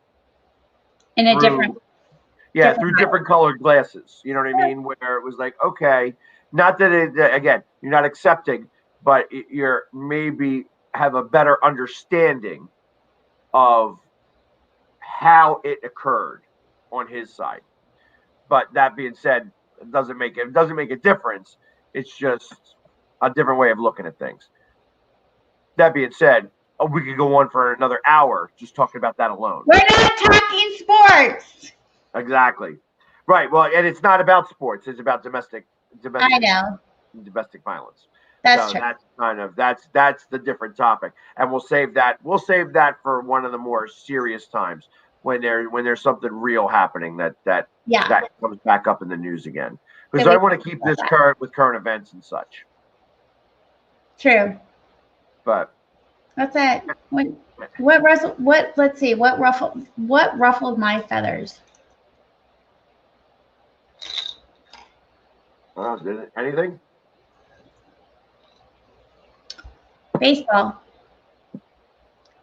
in a through different different colored glasses. You know what I mean? Where it was like, okay, not that again, you're not accepting, but you're maybe have a better understanding of how it occurred on his side. But that being said, it doesn't make a difference. It's just a different way of looking at things. That being said, we could go on for another hour just talking about that alone. We're not talking sports. Exactly. Right. Well, and it's not about sports. It's about domestic I know. domestic violence. That's So true. that's kind of that's the different topic, and we'll save that for one of the more serious times when there's something real happening that comes back up in the news again, because I want to keep this current with current events and such. True. But that's it. Let's see, what ruffled my feathers? Did it, anything? Baseball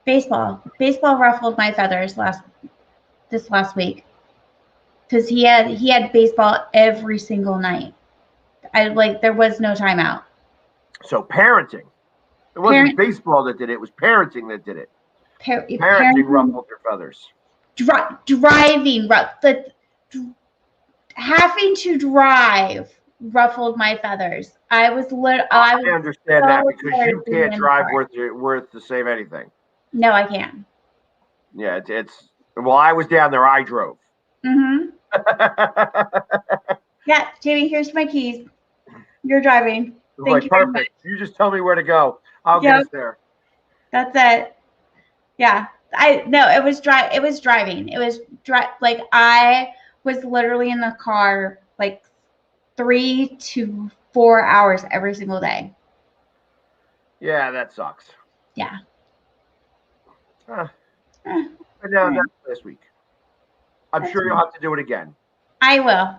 ruffled my feathers this last week, because he had baseball every single night. There was no timeout. So parenting. It wasn't baseball that did it. It was parenting that did it. Parenting ruffled your feathers. Driving, having to drive ruffled my feathers. I understand that, because you can't drive worth to save anything. No, I can't. Yeah, it's well, I was down there. I drove. Mm-hmm. Yeah, Jamie, here's my keys. You're driving. Thank you very much. You just tell me where to go. I'll get us there. That's it. Yeah. It was driving. It was like I was literally in the car like 3 to 4 hours every single day. Yeah, that sucks. Yeah. But now that's this week. I'm sure you'll have to do it again. I will.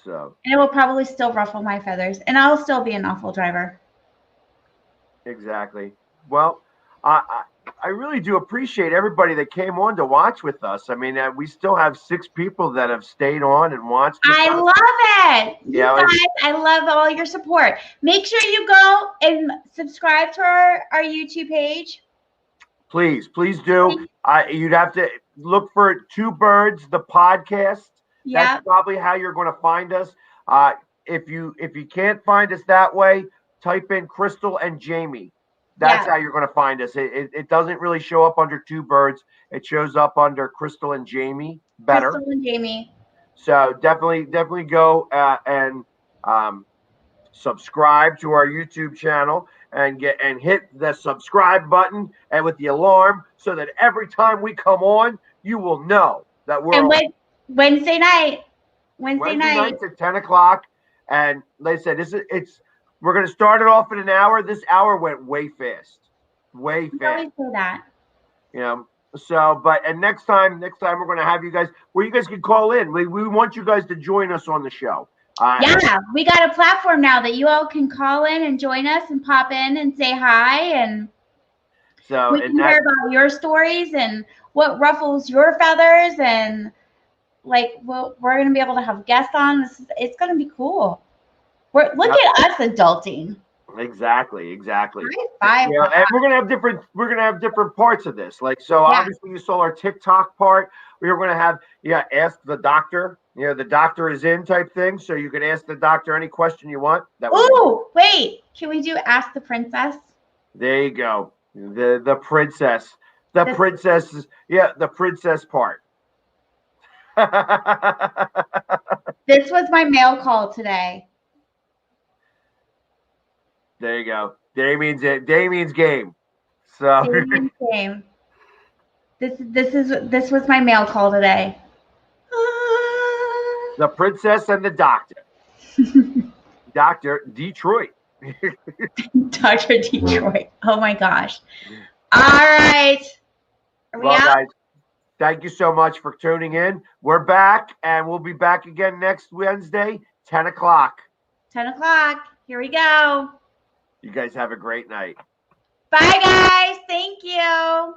So. And it will probably still ruffle my feathers, and I'll still be an awful driver. Exactly. Well, I really do appreciate everybody that came on to watch with us. I mean, we still have 6 people that have stayed on and watched. I love it. You guys, I love all your support. Make sure you go and subscribe to our YouTube page. Please do. You'd have to look for Two Birds, the podcast. Yeah. That's probably how you're going to find us. If you can't find us that way, type in Crystal and Jamie. That's how you're going to find us. It doesn't really show up under Two Birds. It shows up under Crystal and Jamie better. Crystal and Jamie. So definitely go and subscribe to our YouTube channel and hit the subscribe button and with the alarm, so that every time we come on, you will know that we're on. Wednesday nights at 10 o'clock. And like I said, we're going to start it off in an hour. This hour went way fast. Way fast. Always say that. You know, so, and next time we're going to have you guys where you guys can call in. We want you guys to join us on the show. We got a platform now that you all can call in and join us and pop in and say hi, and so we can hear about your stories and what ruffles your feathers, and we're going to be able to have guests on. It's going to be cool. Look at us adulting. Exactly. High five. And we're gonna have different parts of this. Obviously you saw our TikTok part. We were gonna have ask the doctor. The doctor is in type thing. So you can ask the doctor any question you want. Wait. Can we do Ask the Princess? There you go. The princess. The princess part. This was my mail call today. There you go. Damien's game. So Damien's game. This was my mail call today. The princess and the doctor. Dr. Detroit. Dr. Detroit. Oh my gosh. All right. Are we out? Guys, thank you so much for tuning in. We're back, and we'll be back again next Wednesday, 10 o'clock. 10 o'clock. Here we go. You guys have a great night. Bye, guys. Thank you.